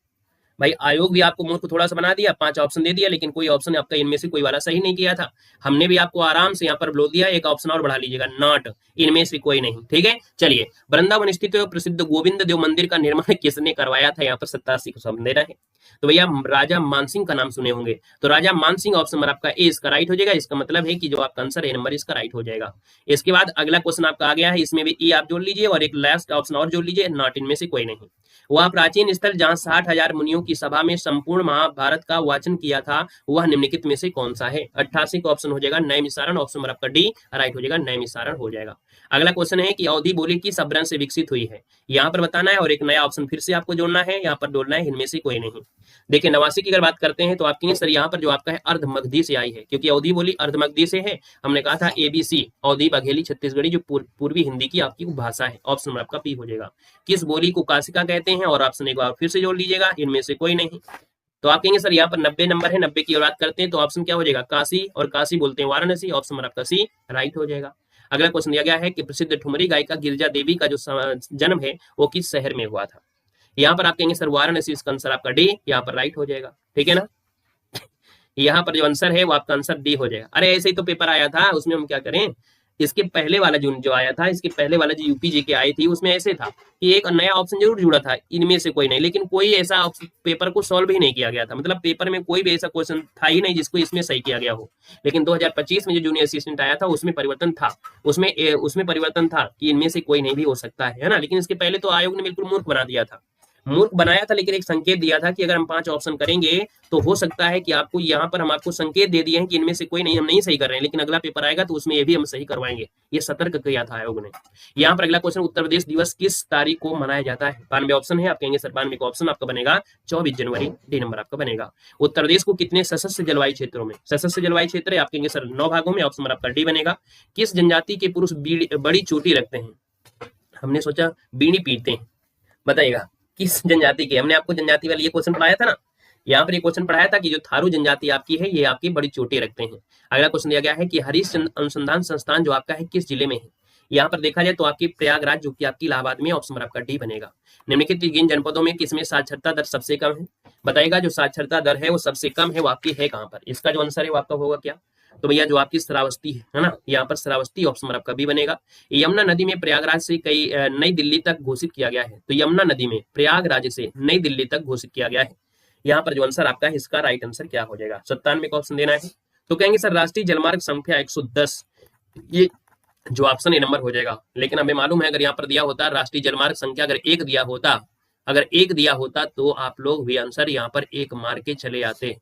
भाई, आयोग भी आपको मूर्ख थोड़ा सा बना दिया, 5 ऑप्शन दे दिया, लेकिन कोई ऑप्शन आपका इनमें से कोई वाला सही नहीं किया था। हमने भी आपको आराम से यहाँ पर बोल दिया, एक ऑप्शन और बढ़ा लीजिएगा, नॉट, इनमें से कोई नहीं। ठीक है, चलिए वृंदावन स्थित प्रसिद्ध गोविंद देव मंदिर का निर्माण किसने करवाया था, यहाँ पर 87 को सब देना है। तो भैया राजा मानसिंह का नाम सुने होंगे, तो राजा मानसिंह ऑप्शन नंबर आपका ए इसका राइट हो जाएगा। इसका मतलब है कि जो आपका आंसर ए नंबर इसका राइट हो जाएगा। इसके बाद अगला क्वेश्चन आपका आ गया है, इसमें भी ई आप जोड़ लीजिए और एक लास्ट ऑप्शन और जोड़ लीजिए, नॉट, इनमें से कोई नहीं। वह प्राचीन स्थल जहां 60,000 मुनियों की सभा में संपूर्ण महाभारत का वाचन किया था वह निम्नलिखित में से कौन सा है। 88 का ऑप्शन हो जाएगा नैमिषारण, ऑप्शन नंबर आपका डी राइट हो जाएगा, नैमिषारण हो जाएगा। अगला क्वेश्चन है कि अवधि बोली किस अपभ्रंश से विकसित हुई है, यहाँ पर बताना है और एक नया ऑप्शन फिर से आपको जोड़ना है, यहाँ पर जोड़ना है इनमें से कोई नहीं। देखिए 89 की अगर बात करते हैं तो आप कहेंगे सर यहाँ पर जो आपका है अर्धमगधी से आई है, क्योंकि अवधि बोली अर्धमगधी से है। हमने कहा था ABC अवधि बघेली छत्तीसगढ़ी जो पूर्वी हिंदी की आपकी भाषा है, ऑप्शन नंबर आपका पी हो जाएगा। किस बोली को काशिका कहते लेते हैं और ऑप्शन एक बार फिर से जोड़ लीजिएगा, इनमें से कोई नहीं। तो आप कहेंगे सर यहाँ पर 90 नंबर है, 90 की बात करते हैं तो ऑप्शन क्या हो जाएगा, काशी, और काशी बोलते हैं वाराणसी, ऑप्शन नंबर आपका सी राइट हो जाएगा। अगला क्वेश्चन दिया गया है कि प्रसिद्ध ठुमरी गायिका गिरिजा देवी का जो जन्म है वो किस शहर में हुआ था। यहाँ पर आप कहेंगे सर वाराणसी, इसका आंसर आपका डी यहाँ पर राइट हो जाएगा, ठीक है ना। यहाँ पर जो आंसर है वो आपका आंसर डी हो जाएगा। अरे ऐसे ही तो पेपर आया था, उसमें हम क्या करें, इसके पहले वाला जो आया था, इसके पहले वाला जो यूपीजी के आई थी उसमें ऐसे था कि एक नया ऑप्शन जरूर जुड़ा था, इनमें से कोई नहीं, लेकिन कोई ऐसा पेपर को सॉल्व ही नहीं किया गया था, मतलब पेपर में कोई भी ऐसा क्वेश्चन था ही नहीं जिसको इसमें सही किया गया हो। लेकिन 2025 में जो जूनियर असिस्टेंट आया था उसमें परिवर्तन था, उसमें परिवर्तन था कि इनमें से कोई नहीं भी हो सकता है ना। लेकिन इसके पहले तो आयोग ने बिल्कुल मूर्ख बना दिया था, मूर्ख बनाया था, लेकिन एक संकेत दिया था कि अगर हम 5 ऑप्शन करेंगे तो हो सकता है कि आपको यहाँ पर हम आपको संकेत दे दिए हैं कि इनमें से कोई नहीं, हम नहीं सही कर रहे हैं, लेकिन अगला पेपर आएगा तो उसमें ये भी हम सही करवाएंगे, ये सतर्क किया था आयोग ने। यहाँ पर अगला क्वेश्चन, उत्तर प्रदेश दिवस किस तारीख को मनाया जाता है। 92 ऑप्शन है, आप कहेंगे सर 92 का ऑप्शन आपका बनेगा 24 जनवरी, डी नंबर आपका बनेगा। उत्तर प्रदेश को कितने सशस्त्र जलवायु क्षेत्रों में, सशस्त्र जलवायु क्षेत्र है, आप कहेंगे सर 9 भागों में, ऑप्शन नंबर आपका डी बनेगा। किस जनजाति के पुरुष बड़ी चोटी रखते हैं। हमने सोचा बीड़ी पीते हैं, बताइएगा किस जनजाति के। हमने आपको जनजाति वाली ये क्वेश्चन पढ़ाया था ना, यहाँ पर ये क्वेश्चन पढ़ाया था कि जो थारू जनजाति आपकी है ये आपकी बड़ी चोटी रखते हैं। अगला क्वेश्चन दिया गया है कि हरिश्चंद्र अनुसंधान संस्थान जो आपका है किस जिले में है। यहाँ पर देखा जाए तो आपकी प्रयागराज जो कि आपकी इलाहाबाद में, ऑप्शन नंबर आपका डी बनेगा। निम्नलिखित किन जनपदों में किसमें साक्षरता दर सबसे कम है, बताइएगा जो साक्षरता दर है वो सबसे कम है वो आपकी है कहाँ पर। इसका जो आंसर है वो आपका होगा क्या, तो भैया जो आपकी श्रावस्ती है ना, यहाँ पर श्रावस्ती, ऑप्शन नंबर आपका बी बनेगा। यमुना नदी में प्रयागराज से कई नई दिल्ली तक घोषित किया गया है, तो यमुना नदी में प्रयागराज से नई दिल्ली तक घोषित किया गया है। यहाँ पर जो आंसर आपका है इसका राइट आंसर क्या हो जाएगा, 97 का ऑप्शन देना है। तो कहेंगे सर राष्ट्रीय जलमार्ग संख्या 110, ये जो ऑप्शन ए नंबर हो जाएगा। लेकिन हमें मालूम है अगर यहाँ पर दिया होता राष्ट्रीय जलमार्ग संख्या अगर एक दिया होता तो आप लोग भी आंसर यहाँ पर एक मार के चले आते।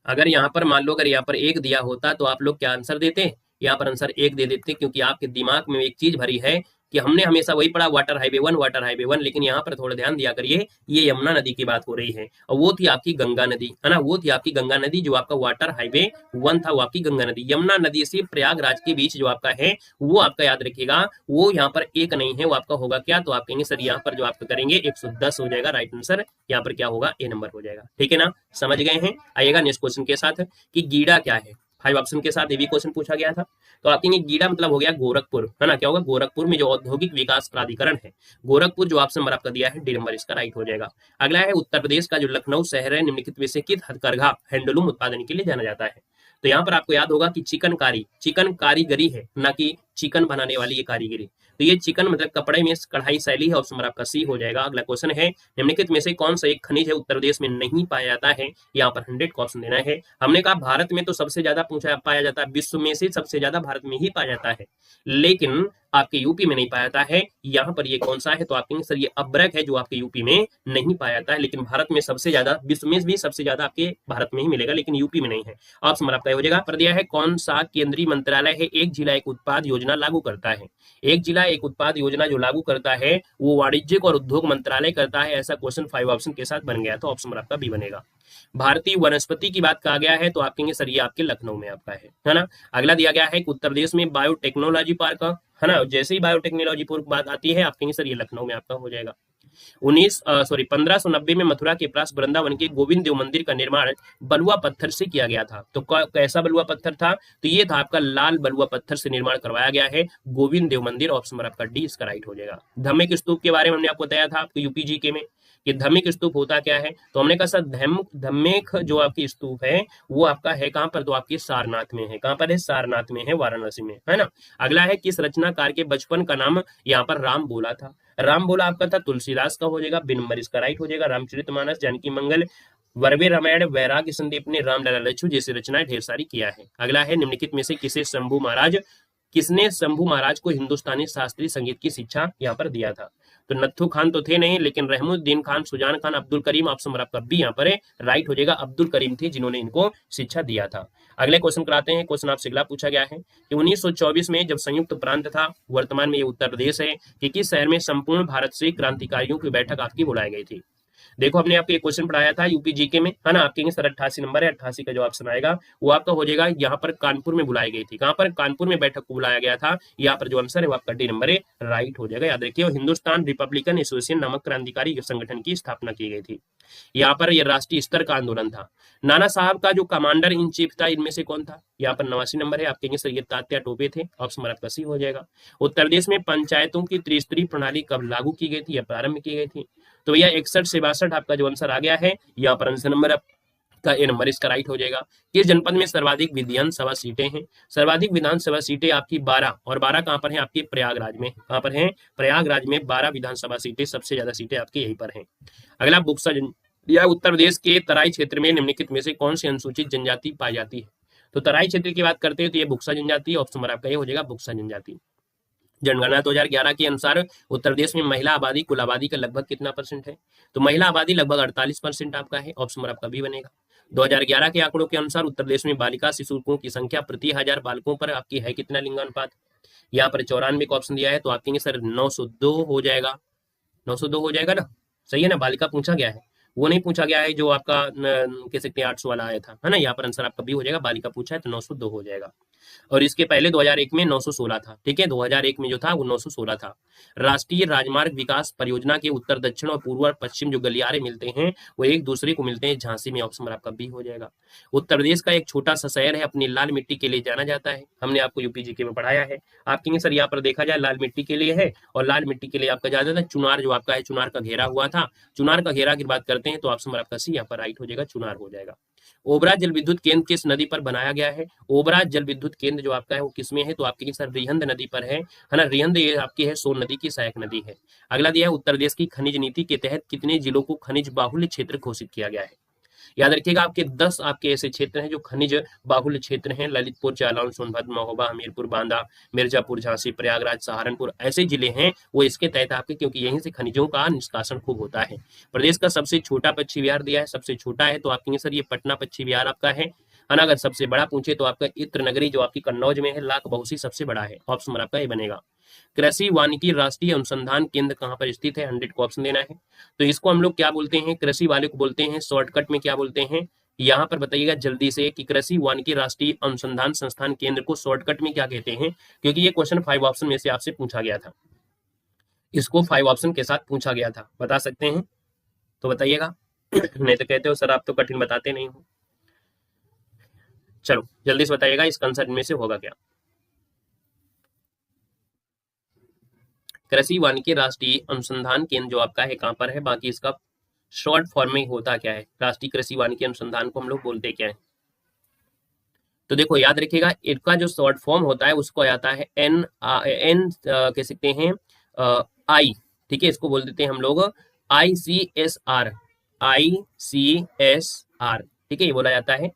अगर यहाँ पर मान लो अगर यहाँ पर एक दिया होता तो आप लोग क्या आंसर देते, यहाँ पर आंसर एक दे देते, क्योंकि आपके दिमाग में एक चीज भरी है कि हमने हमेशा वही पढ़ा वाटर हाईवे वन, लेकिन यहाँ पर थोड़ा ध्यान दिया करिए, ये यमुना नदी की बात हो रही है और वो थी आपकी गंगा नदी, है ना, वो थी आपकी गंगा नदी। जो आपका वाटर हाईवे 1 था वो आपकी गंगा नदी। यमुना नदी से प्रयागराज के बीच जो आपका है वो आपका याद रखिएगा, वो यहाँ पर एक नहीं है, वो आपका होगा क्या, तो आप कहेंगे सर यहाँ पर जो आपका करेंगे 110 हो जाएगा, राइट आंसर यहाँ पर क्या होगा, ए नंबर हो जाएगा, ठीक है ना, समझ गए हैं। आइएगा नेक्स्ट क्वेश्चन के साथ कि गीडा क्या है। 5 ऑप्शन के साथ ये भी क्वेश्चन पूछा गया था। तो आप कहेंगे गीडा मतलब हो गया गोरखपुर, है ना, क्या होगा, गोरखपुर में जो औद्योगिक विकास प्राधिकरण है गोरखपुर, जो ऑप्शन नंबर आपका दिया है डी नंबर इसका राइट हो जाएगा। अगला है उत्तर प्रदेश का जो लखनऊ शहर है निम्नलिखित में से किस हथकरघा हैंडलूम उत्पादन के लिए जाना जाता है। तो यहाँ पर आपको याद होगा कि चिकन कारीगरी है, ना कि चिकन बनाने वाली ये कारीगरी। तो ये चिकन मतलब कपड़े में कढ़ाई शैली है, ऑप्शन नंबर आपका सी हो जाएगा। अगला क्वेश्चन है निम्नलिखित में से कौन सा एक खनिज है उत्तर प्रदेश में नहीं पाया जाता है, यहाँ पर 100 का ऑप्शन देना है। हमने कहा भारत में तो सबसे ज्यादा पाया जाता है, विश्व में से सबसे ज्यादा भारत में ही पाया जाता है, लेकिन आपके यूपी में नहीं पाया जाता है। यहाँ पर ये कौन सा है, तो आप कहेंगे सर ये अब्रक है जो आपके यूपी में नहीं पाया जाता है, लेकिन भारत में सबसे ज्यादा, विश्व में भी सबसे ज्यादा आपके भारत में ही मिलेगा, लेकिन यूपी में नहीं है। ऑप्शन नंबर आपका हो जाएगा। पर दिया है कौन सा केंद्रीय मंत्रालय है एक जिला एक उत्पाद योजना लागू करता है। एक जिला एक उत्पाद योजना जो लागू करता है वो वाणिज्यिक और उद्योग मंत्रालय करता है, ऐसा क्वेश्चन 5 ऑप्शन के साथ बन गया, तो ऑप्शन नंबर आपका बी बनेगा। भारतीय वनस्पति की बात कहा गया है तो आप कहेंगे सर ये आपके लखनऊ में आपका है ना। अगला दिया गया है कि उत्तर प्रदेश में बायोटेक्नोलॉजी पार्क, है ना, जैसे ही बायोटेक्नोलॉजी पार्क बात आती है आप कहेंगे सर ये लखनऊ में आपका हो जाएगा। 1590 में मथुरा के पास वृंदावन के गोविंद देव मंदिर का निर्माण बलुआ पत्थर से किया गया था। तो कैसा बलुआ पत्थर था, तो ये था आपका लाल बलुआ पत्थर से निर्माण करवाया गया है गोविंद देव मंदिर, ऑप्शन नंबर आपका डी इसका राइट हो जाएगा। धम्मिक स्तूप के बारे में हमने आपको बताया था आपको यूपीजीके में, कि धम्मिक स्तूप होता क्या है, तो हमने कहा सर धम्मिक जो आपकी स्तूप है वो आपका है कहाँ पर, तो आपकी सारनाथ में है। कहाँ पर है, सारनाथ में है, वाराणसी में, है ना। अगला है किस रचनाकार के बचपन का नाम यहाँ पर राम बोला था। राम बोला आपका था तुलसीदास का हो जाएगा, बी नंबर इसका राइट हो जाएगा। रामचरितमानस, जानकी मंगल, वर्वे रामायण, वैराग्य संदीप ने रामलला लच्छू जैसी रचनाएं ढेर सारी किया है। अगला है निम्नलिखित में से किसने शंभू महाराज को हिंदुस्तानी शास्त्रीय संगीत की शिक्षा यहाँ पर दिया था। तो नत्थू खान तो थे नहीं, लेकिन रहमुद्दीन खान, सुजान खान, अब्दुल करीम, ऑप्शन नंबर आपका बी यहाँ पर है राइट हो जाएगा। अब्दुल करीम थे जिन्होंने इनको शिक्षा दिया था। अगले क्वेश्चन कराते हैं। क्वेश्चन आपसे अगला पूछा गया है कि 1924 में जब संयुक्त प्रांत था, वर्तमान में ये उत्तर प्रदेश है, कि किस शहर में संपूर्ण भारत से क्रांतिकारियों की बैठक आपकी बुलाई गई थी। देखो हमने आपको एक क्वेश्चन पढ़ाया था यूपी जीके में, है ना, आप कहेंगे सर 88 नंबर है, 88 का जो ऑप्शन आएगा वो आपका हो जाएगा, यहाँ पर कानपुर में बुलाई गई थी, कहाँ पर, कानपुर में बैठक को बुलाया गया था, यहाँ पर जो आंसर है वो आपका डी नंबर है, राइट हो जाएगा। याद रखिए, हिंदुस्तान रिपब्लिकन एसोसिएशन नामक क्रांतिकारी संगठन की स्थापना की गई थी। यहाँ पर यह राष्ट्रीय स्तर का आंदोलन था। नाना साहब का जो कमांडर इन चीफ था इनमें से कौन था, यहाँ पर 89 नंबर है, आप कहेंगे सर ये तात्या टोपे थे, ऑप्शन आपका सी हो जाएगा। उत्तर प्रदेश में पंचायतों की त्रिस्तरीय प्रणाली कब लागू की गई थी या प्रारंभ की गई थी, तो भैया 61 से 62 आपका जो आंसर आ गया है, यहाँ पर आंसर नंबर का ए नंबर इसका राइट हो जाएगा। किस जनपद में सर्वाधिक विधानसभा सीटें हैं, सर्वाधिक विधानसभा सीटें आपकी 12, और 12 कहां पर हैं, आपके प्रयागराज में, कहां पर हैं, प्रयागराज में 12 विधानसभा सीटें, सबसे ज्यादा सीटें आपके यहीं पर हैं। अगला बुक्सा यह उत्तर प्रदेश के तराई क्षेत्र में निम्नलिखित में से कौन सी अनुसूचित जनजाति पाई जाती है, तो तराई क्षेत्र की बात करते हैं तो ये बुक्सा जनजाति, ऑप्शन नंबर आपका ये हो जाएगा बुक्सा जनजाति। जनगणना 2011 के अनुसार उत्तर प्रदेश में महिला आबादी कुल आबादी का लगभग कितना परसेंट है, तो महिला आबादी लगभग 48% आपका है, ऑप्शन नंबर आपका बी बनेगा। 2011 के आंकड़ों के अनुसार उत्तर प्रदेश में बालिका शिशुओं की संख्या प्रति 1000 बालकों पर आपकी है कितना लिंगानुपात, यहाँ पर 94 का ऑप्शन दिया है, तो आप कहेंगे सर 902 हो जाएगा, 902 हो जाएगा ना, सही है ना, बालिका पूछा गया है, वो नहीं पूछा गया है जो आपका कह सकते हैं 800 वाला आया था, है ना, यहाँ पर आंसर आपका बी हो जाएगा, बालिका पूछा है तो 902 हो जाएगा। और इसके पहले 2001 में 916 था, ठीक है, 2001 में जो था वो 916 था। राष्ट्रीय राजमार्ग विकास परियोजना के उत्तर दक्षिण और पूर्व और पश्चिम जो गलियारे मिलते हैं वो एक दूसरे को मिलते हैं झांसी में, ऑप्शन आपका बी हो जाएगा। उत्तर प्रदेश का एक छोटा सा शहर है अपनी लाल मिट्टी के लिए जाना जाता है, हमने आपको यूपी जीके में पढ़ाया है। आप कहेंगे सर यहाँ पर देखा जाए लाल मिट्टी के लिए है, और लाल मिट्टी के लिए आपका ज्यादा था चुनार जो आपका है, चुनार का घेरा हुआ था, चुनार का घेरा की बात करते हैं तो ऑप्शन आपका सी यहाँ पर राइट हो जाएगा, चुनार हो जाएगा। ओबरा जल विद्युत केंद्र किस नदी पर बनाया गया है, ओबरा जल विद्युत केंद्र जो आपका है वो किसमें है, तो आपके सर रिहंद नदी पर है ना, रिहंद ये आपकी है सोन नदी की सहायक नदी है। अगला दिया है उत्तर प्रदेश की खनिज नीति के तहत कितने जिलों को खनिज बाहुल्य क्षेत्र घोषित किया गया है, याद रखिएगा आपके 10 आपके ऐसे क्षेत्र हैं जो खनिज बाहुल्य क्षेत्र हैं, ललितपुर, जालौन, सोनभद्र, महोबा, हमीरपुर, बांदा, मिर्जापुर, झांसी, प्रयागराज, सहारनपुर, ऐसे जिले हैं वो इसके तहत आपके, क्योंकि यहीं से खनिजों का निष्कासन खूब होता है। प्रदेश का सबसे छोटा पश्चिमी बिहार दिया है, सबसे छोटा है तो आप कहेंगे सर ये पटना पश्चिमी बिहार आपका है ना। अगर सबसे बड़ा पूछे तो आपका इत्र नगरी जो आपकी कन्नौज में है, लाख बहुसी सबसे बड़ा है, ऑप्शन आपका ये बनेगा। कृषि वानिकी राष्ट्रीय अनुसंधान केंद्र कहां पर स्थित है, 100 को ऑप्शन देना है, तो इसको हम लोग क्या बोलते हैं, कृषि वाले को बोलते हैं, शॉर्टकट में क्या बोलते हैं, यहाँ पर बताइएगा जल्दी से कि कृषि वानिकी राष्ट्रीय अनुसंधान संस्थान केंद्र को शॉर्टकट में क्या कहते हैं, क्योंकि ये क्वेश्चन 5 ऑप्शन में से आपसे पूछा गया था, इसको 5 ऑप्शन के साथ पूछा गया था, बता सकते हैं तो बताइएगा नहीं तो कहते हो सर आप तो कठिन बताते नहीं हो। चलो जल्दी से बताइएगा इसका आंसर इनमें से होगा क्या, कृषि वानिकी राष्ट्रीय अनुसंधान केंद्र जो आपका है कहां पर है, बाकी इसका शॉर्ट फॉर्म में होता क्या है, राष्ट्रीय कृषि वानिकी अनुसंधान को हम लोग बोलते क्या है, तो देखो याद रखिएगा इनका जो शॉर्ट फॉर्म होता है उसको आता है एन कह सकते हैं आई, ठीक है, इसको बोल देते हैं हम लोग ICSR, ICSR, ठीक है, ये बोला जाता है,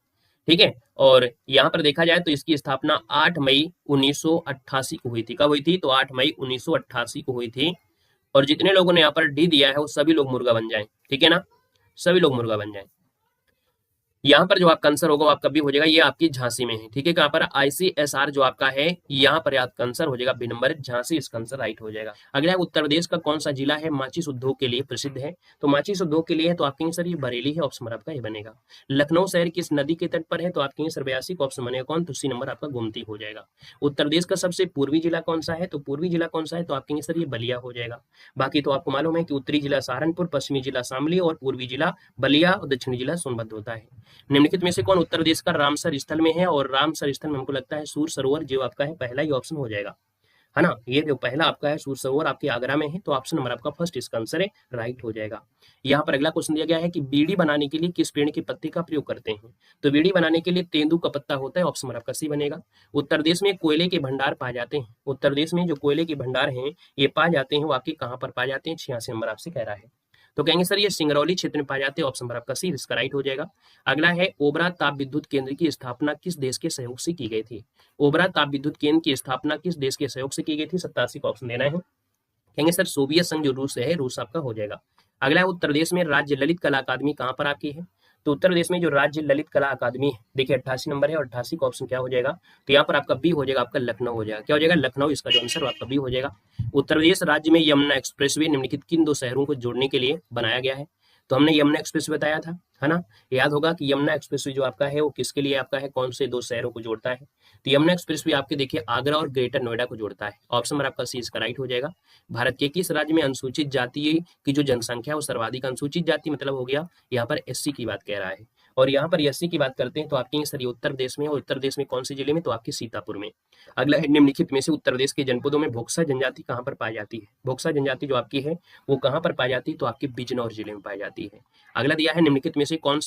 ठीक है। और यहाँ पर देखा जाए तो इसकी स्थापना 8 मई 1988 को हुई थी, कब हुई थी, तो 8 मई 1988 को हुई थी। और जितने लोगों ने यहाँ पर डी दिया है वो सभी लोग मुर्गा बन जाएं, ठीक है ना, सभी लोग मुर्गा बन जाएं। यहाँ पर जो आपका आंसर होगा वो आपका भी हो जाएगा, ये आपकी झांसी में है, ठीक है, कहाँ पर ICSR जो आपका है यहाँ पर आपका आंसर हो जाएगा बी नंबर झांसी, इसका आंसर राइट हो जाएगा। अगला उत्तर प्रदेश का कौन सा जिला है माचिस उद्योग के लिए प्रसिद्ध है, तो माचिस उद्योग के लिए है तो आप कहेंगे सर ये बरेली है, ऑप्शन आपका ये बनेगा। लखनऊ शहर किस नदी के तट पर है, तो आप कहेंगे सर 82 का ऑप्शन बनेगा कौन, तो सी नंबर आपका गोमती हो जाएगा। उत्तर प्रदेश का सबसे पूर्वी जिला कौन सा है, तो पूर्वी जिला कौन सा है, तो आप कहेंगे सर ये बलिया हो जाएगा। बाकी तो आपको मालूम है कि उत्तरी जिला सहारनपुर, पश्चिमी जिला शामली और पूर्वी जिला बलिया और दक्षिणी जिला सोनभद्र होता है। निम्नलिखित में से कौन उत्तर प्रदेश का रामसर स्थल में है, और रामसर स्थल में हमको लगता है सूर सरोवर जो आपका है पहला ही ऑप्शन हो जाएगा, है ना, ये जो पहला आपका है सूर सरोवर आपके आगरा में है, तो ऑप्शन नंबर आपका फर्स्ट इसका आंसर है राइट हो जाएगा। यहाँ पर अगला क्वेश्चन दिया गया है कि बीड़ी बनाने के लिए किस पेड़ की पत्ती का प्रयोग करते हैं, तो बीड़ी बनाने के लिए तेंदू का पत्ता होता है, ऑप्शन नंबर आपका सी बनेगा। उत्तर प्रदेश में कोयले के भंडार पाए जाते हैं, उत्तर प्रदेश में जो कोयले के भंडार हैं ये पाए जाते हैं वो आपके कहाँ पर पाए जाते हैं, 86 नंबर आपसे कह रहा है, तो कहेंगे सर ये सिंगरौली क्षेत्र में पाए जाते हैं, ऑप्शन नंबर आपका सी इसका राइट हो जाएगा। अगला है ओबरा ताप विद्युत केंद्र की स्थापना किस देश के सहयोग से की गई थी, ओबरा ताप विद्युत केंद्र की स्थापना किस देश के सहयोग से की गई थी, 87 का ऑप्शन देना है, कहेंगे सर सोवियत संघ जो रूस है, रूस आपका हो जाएगा। अगला है उत्तर प्रदेश में राज्य ललित कला अकादमी कहाँ पर आपकी है, तो उत्तर प्रदेश में जो राज्य ललित कला अकादमी है देखिए 88 नंबर है, और 88 का ऑप्शन क्या हो जाएगा, तो यहाँ पर आपका बी हो जाएगा, आपका लखनऊ हो जाएगा, क्या हो जाएगा लखनऊ, इसका जो आंसर आपका बी हो जाएगा। उत्तर प्रदेश राज्य में यमुना एक्सप्रेसवे निम्नलिखित किन दो शहरों को जोड़ने के लिए बनाया गया है, तो हमने यमुना एक्सप्रेस बताया था, है ना। याद होगा कि यमुना एक्सप्रेस जो आपका है वो किसके लिए आपका है, कौन से 2 शहरों को जोड़ता है। तो यमुना एक्सप्रेस भी आपके देखिए आगरा और ग्रेटर नोएडा को जोड़ता है। ऑप्शन नंबर आपका सी इसका राइट हो जाएगा। भारत के किस राज्य में अनुसूचित जाति की जो जनसंख्या है वो सर्वाधिक, अनुसूचित जाति मतलब हो गया यहाँ पर एससी की बात कह रहा है। और यहाँ पर एससी की बात करते हैं तो आपके सर ये उत्तर प्रदेश में, और उत्तर प्रदेश में कौन से जिले में, तो आपके सीतापुर में। अगला है निम्नलिखित में से उत्तर प्रदेश के जनपदों में भोक्सा जनजाति कहाँ पर पाई जाती है। भोक्सा जनजाति जो आपकी है वो कहाँ पर पाई जाती है, तो आपके बिजनौर जिले में पाई जाती है। अगला दिया है निम्नलिखित में से कौन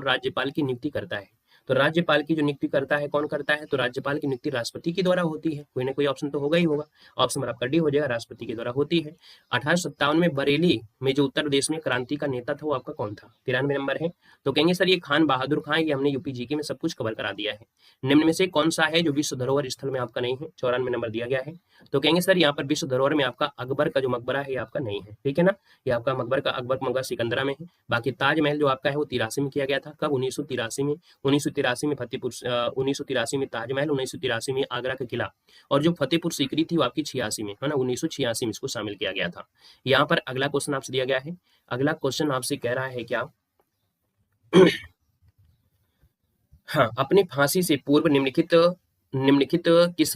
राज्यपाल की नियुक्ति करता है। तो राज्यपाल की जो नियुक्ति करता है कौन करता है, तो राज्यपाल की नियुक्ति राष्ट्रपति के द्वारा होती है। कोई ना कोई ऑप्शन तो होगा ही होगा। ऑप्शन नंबर आपका डी हो जाएगा, राष्ट्रपति के द्वारा होती है। 1857 में बरेली में जो उत्तर प्रदेश में क्रांति का नेता था वो आपका कौन था, 93 नंबर है। तो कहेंगे सर ये खान बहादुर खां, ये हमने यूपी जीके में सब कुछ कवर करा दिया है। निम्न में से कौन सा है जो विश्व धरोहर स्थल में आपका नहीं है, 94 नंबर दिया गया है। तो कहेंगे सर यहाँ पर विश्व धरोहर में आपका अकबर का जो मकबरा है ये आपका नहीं है, ठीक है ना। ये आपका अकबर का मकबरा सिकंदरा में है। बाकी ताजमहल जो आपका है वो 83 में किया गया था। कब, 1983 में। 1983 में फतेहपुर 1983 में ताजमहल, 1983 में आगरा का किला, और जो फतेहपुर सीकरी थी वो आपकी 86 में, है ना, 1986 में इसको शामिल किया गया था। यहाँ पर अगला क्वेश्चन आपसे दिया गया है। अगला क्वेश्चन आपसे कह रहा है क्या हाँ, अपने फांसी से पूर्व निम्नलिखित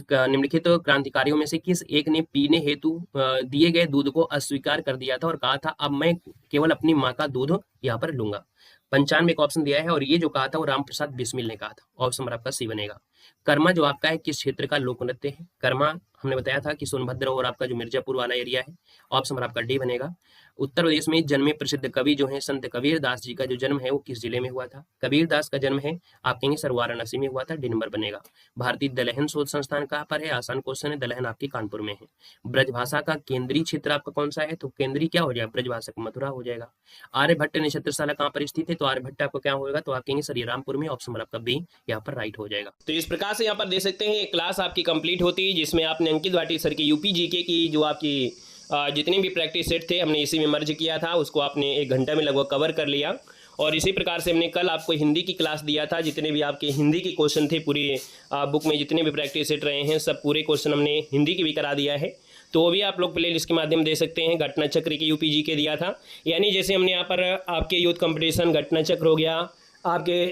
क्रांतिकारियों में से किस एक ने पीने हेतु दिए गए दूध को अस्वीकार कर दिया था और कहा था अब मैं केवल अपनी माँ का दूध यहाँ पर लूंगा। 95 का ऑप्शन दिया है, और ये जो कहा था वो राम प्रसाद बिस्मिल ने कहा था। ऑप्शन नंबर आपका सी बनेगा। कर्मा जो आपका है किस क्षेत्र का लोक नृत्य है। कर्मा हमने बताया था कि सोनभद्र और आपका जो मिर्जापुर वाला एरिया है। ऑप्शन नंबर आपका डी बनेगा। उत्तर प्रदेश में जन्मे प्रसिद्ध कवि जो है संत कबीर दास जी का जो जन्म है वो किस जिले में हुआ था। कबीर दास का जन्म है आप कहेंगे सर वाराणसी में हुआ था, डी नंबर बनेगा। भारतीय दलहन शोध संस्थान कहाँ पर है, आसान क्वेश्चन है, दलहन आपकी कानपुर में है। ब्रजभाषा का केंद्रीय क्षेत्र आपका कौन सा है, तो केंद्रीय क्या हो जाएगा, ब्रजभाषा का मथुरा हो जाएगा। आर्यभट्ट नक्षत्रशाला कहाँ पर स्थित है, तो आर्यभट्ट आपको क्या होगा, तो आप कहेंगे सर ये रामपुर में। ऑप्शन नंबर आपका बी यहाँ पर राइट हो जाएगा। तो इस प्रकार से यहाँ पर देख सकते हैं एक क्लास आपकी कंप्लीट होती है जिसमें आपने अंकित भाटी सर की यूपी जीके की जो आपकी जितने भी प्रैक्टिस सेट थे हमने इसी में मर्ज किया था, उसको आपने 1 घंटे में लगभग कवर कर लिया। और इसी प्रकार से हमने कल आपको हिंदी की क्लास दिया था, जितने भी आपके हिंदी के क्वेश्चन थे पूरी बुक में जितने भी प्रैक्टिस सेट रहे हैं सब पूरे क्वेश्चन हमने हिंदी की भी करा दिया है। तो वो भी आप लोग प्लेलिस्ट के माध्यम दे सकते हैं। घटना चक्र की यूपी जी के दिया था, यानी जैसे हमने यहाँ पर आपके यूथ कंपटीशन घटना चक्र हो गया आपके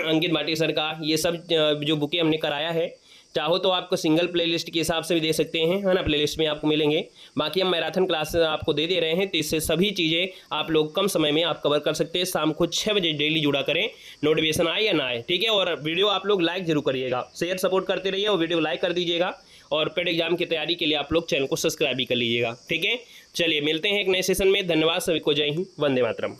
अंकित भाटी सर का, ये सब जो बुकें हमने कराया है, चाहो तो आपको सिंगल प्लेलिस्ट के हिसाब से भी दे सकते हैं, है ना, प्लेलिस्ट में आपको मिलेंगे। बाकी हम मैराथन क्लास आपको दे रहे हैं, तो इससे सभी चीज़ें आप लोग कम समय में आप कवर कर सकते हैं। शाम को 6 बजे डेली जुड़ा करें, नोटिफिकेशन आए या ना आए, ठीक है। और वीडियो आप लोग लाइक जरूर करिएगा, शेयर सपोर्ट करते रहिए और वीडियो लाइक कर दीजिएगा। और पेड एग्जाम की तैयारी के लिए आप लोग चैनल को सब्सक्राइब भी कर लीजिएगा, ठीक है। चलिए मिलते हैं एक नए सेशन में। धन्यवाद सभी को, जय हिंद, वंदे मातरम।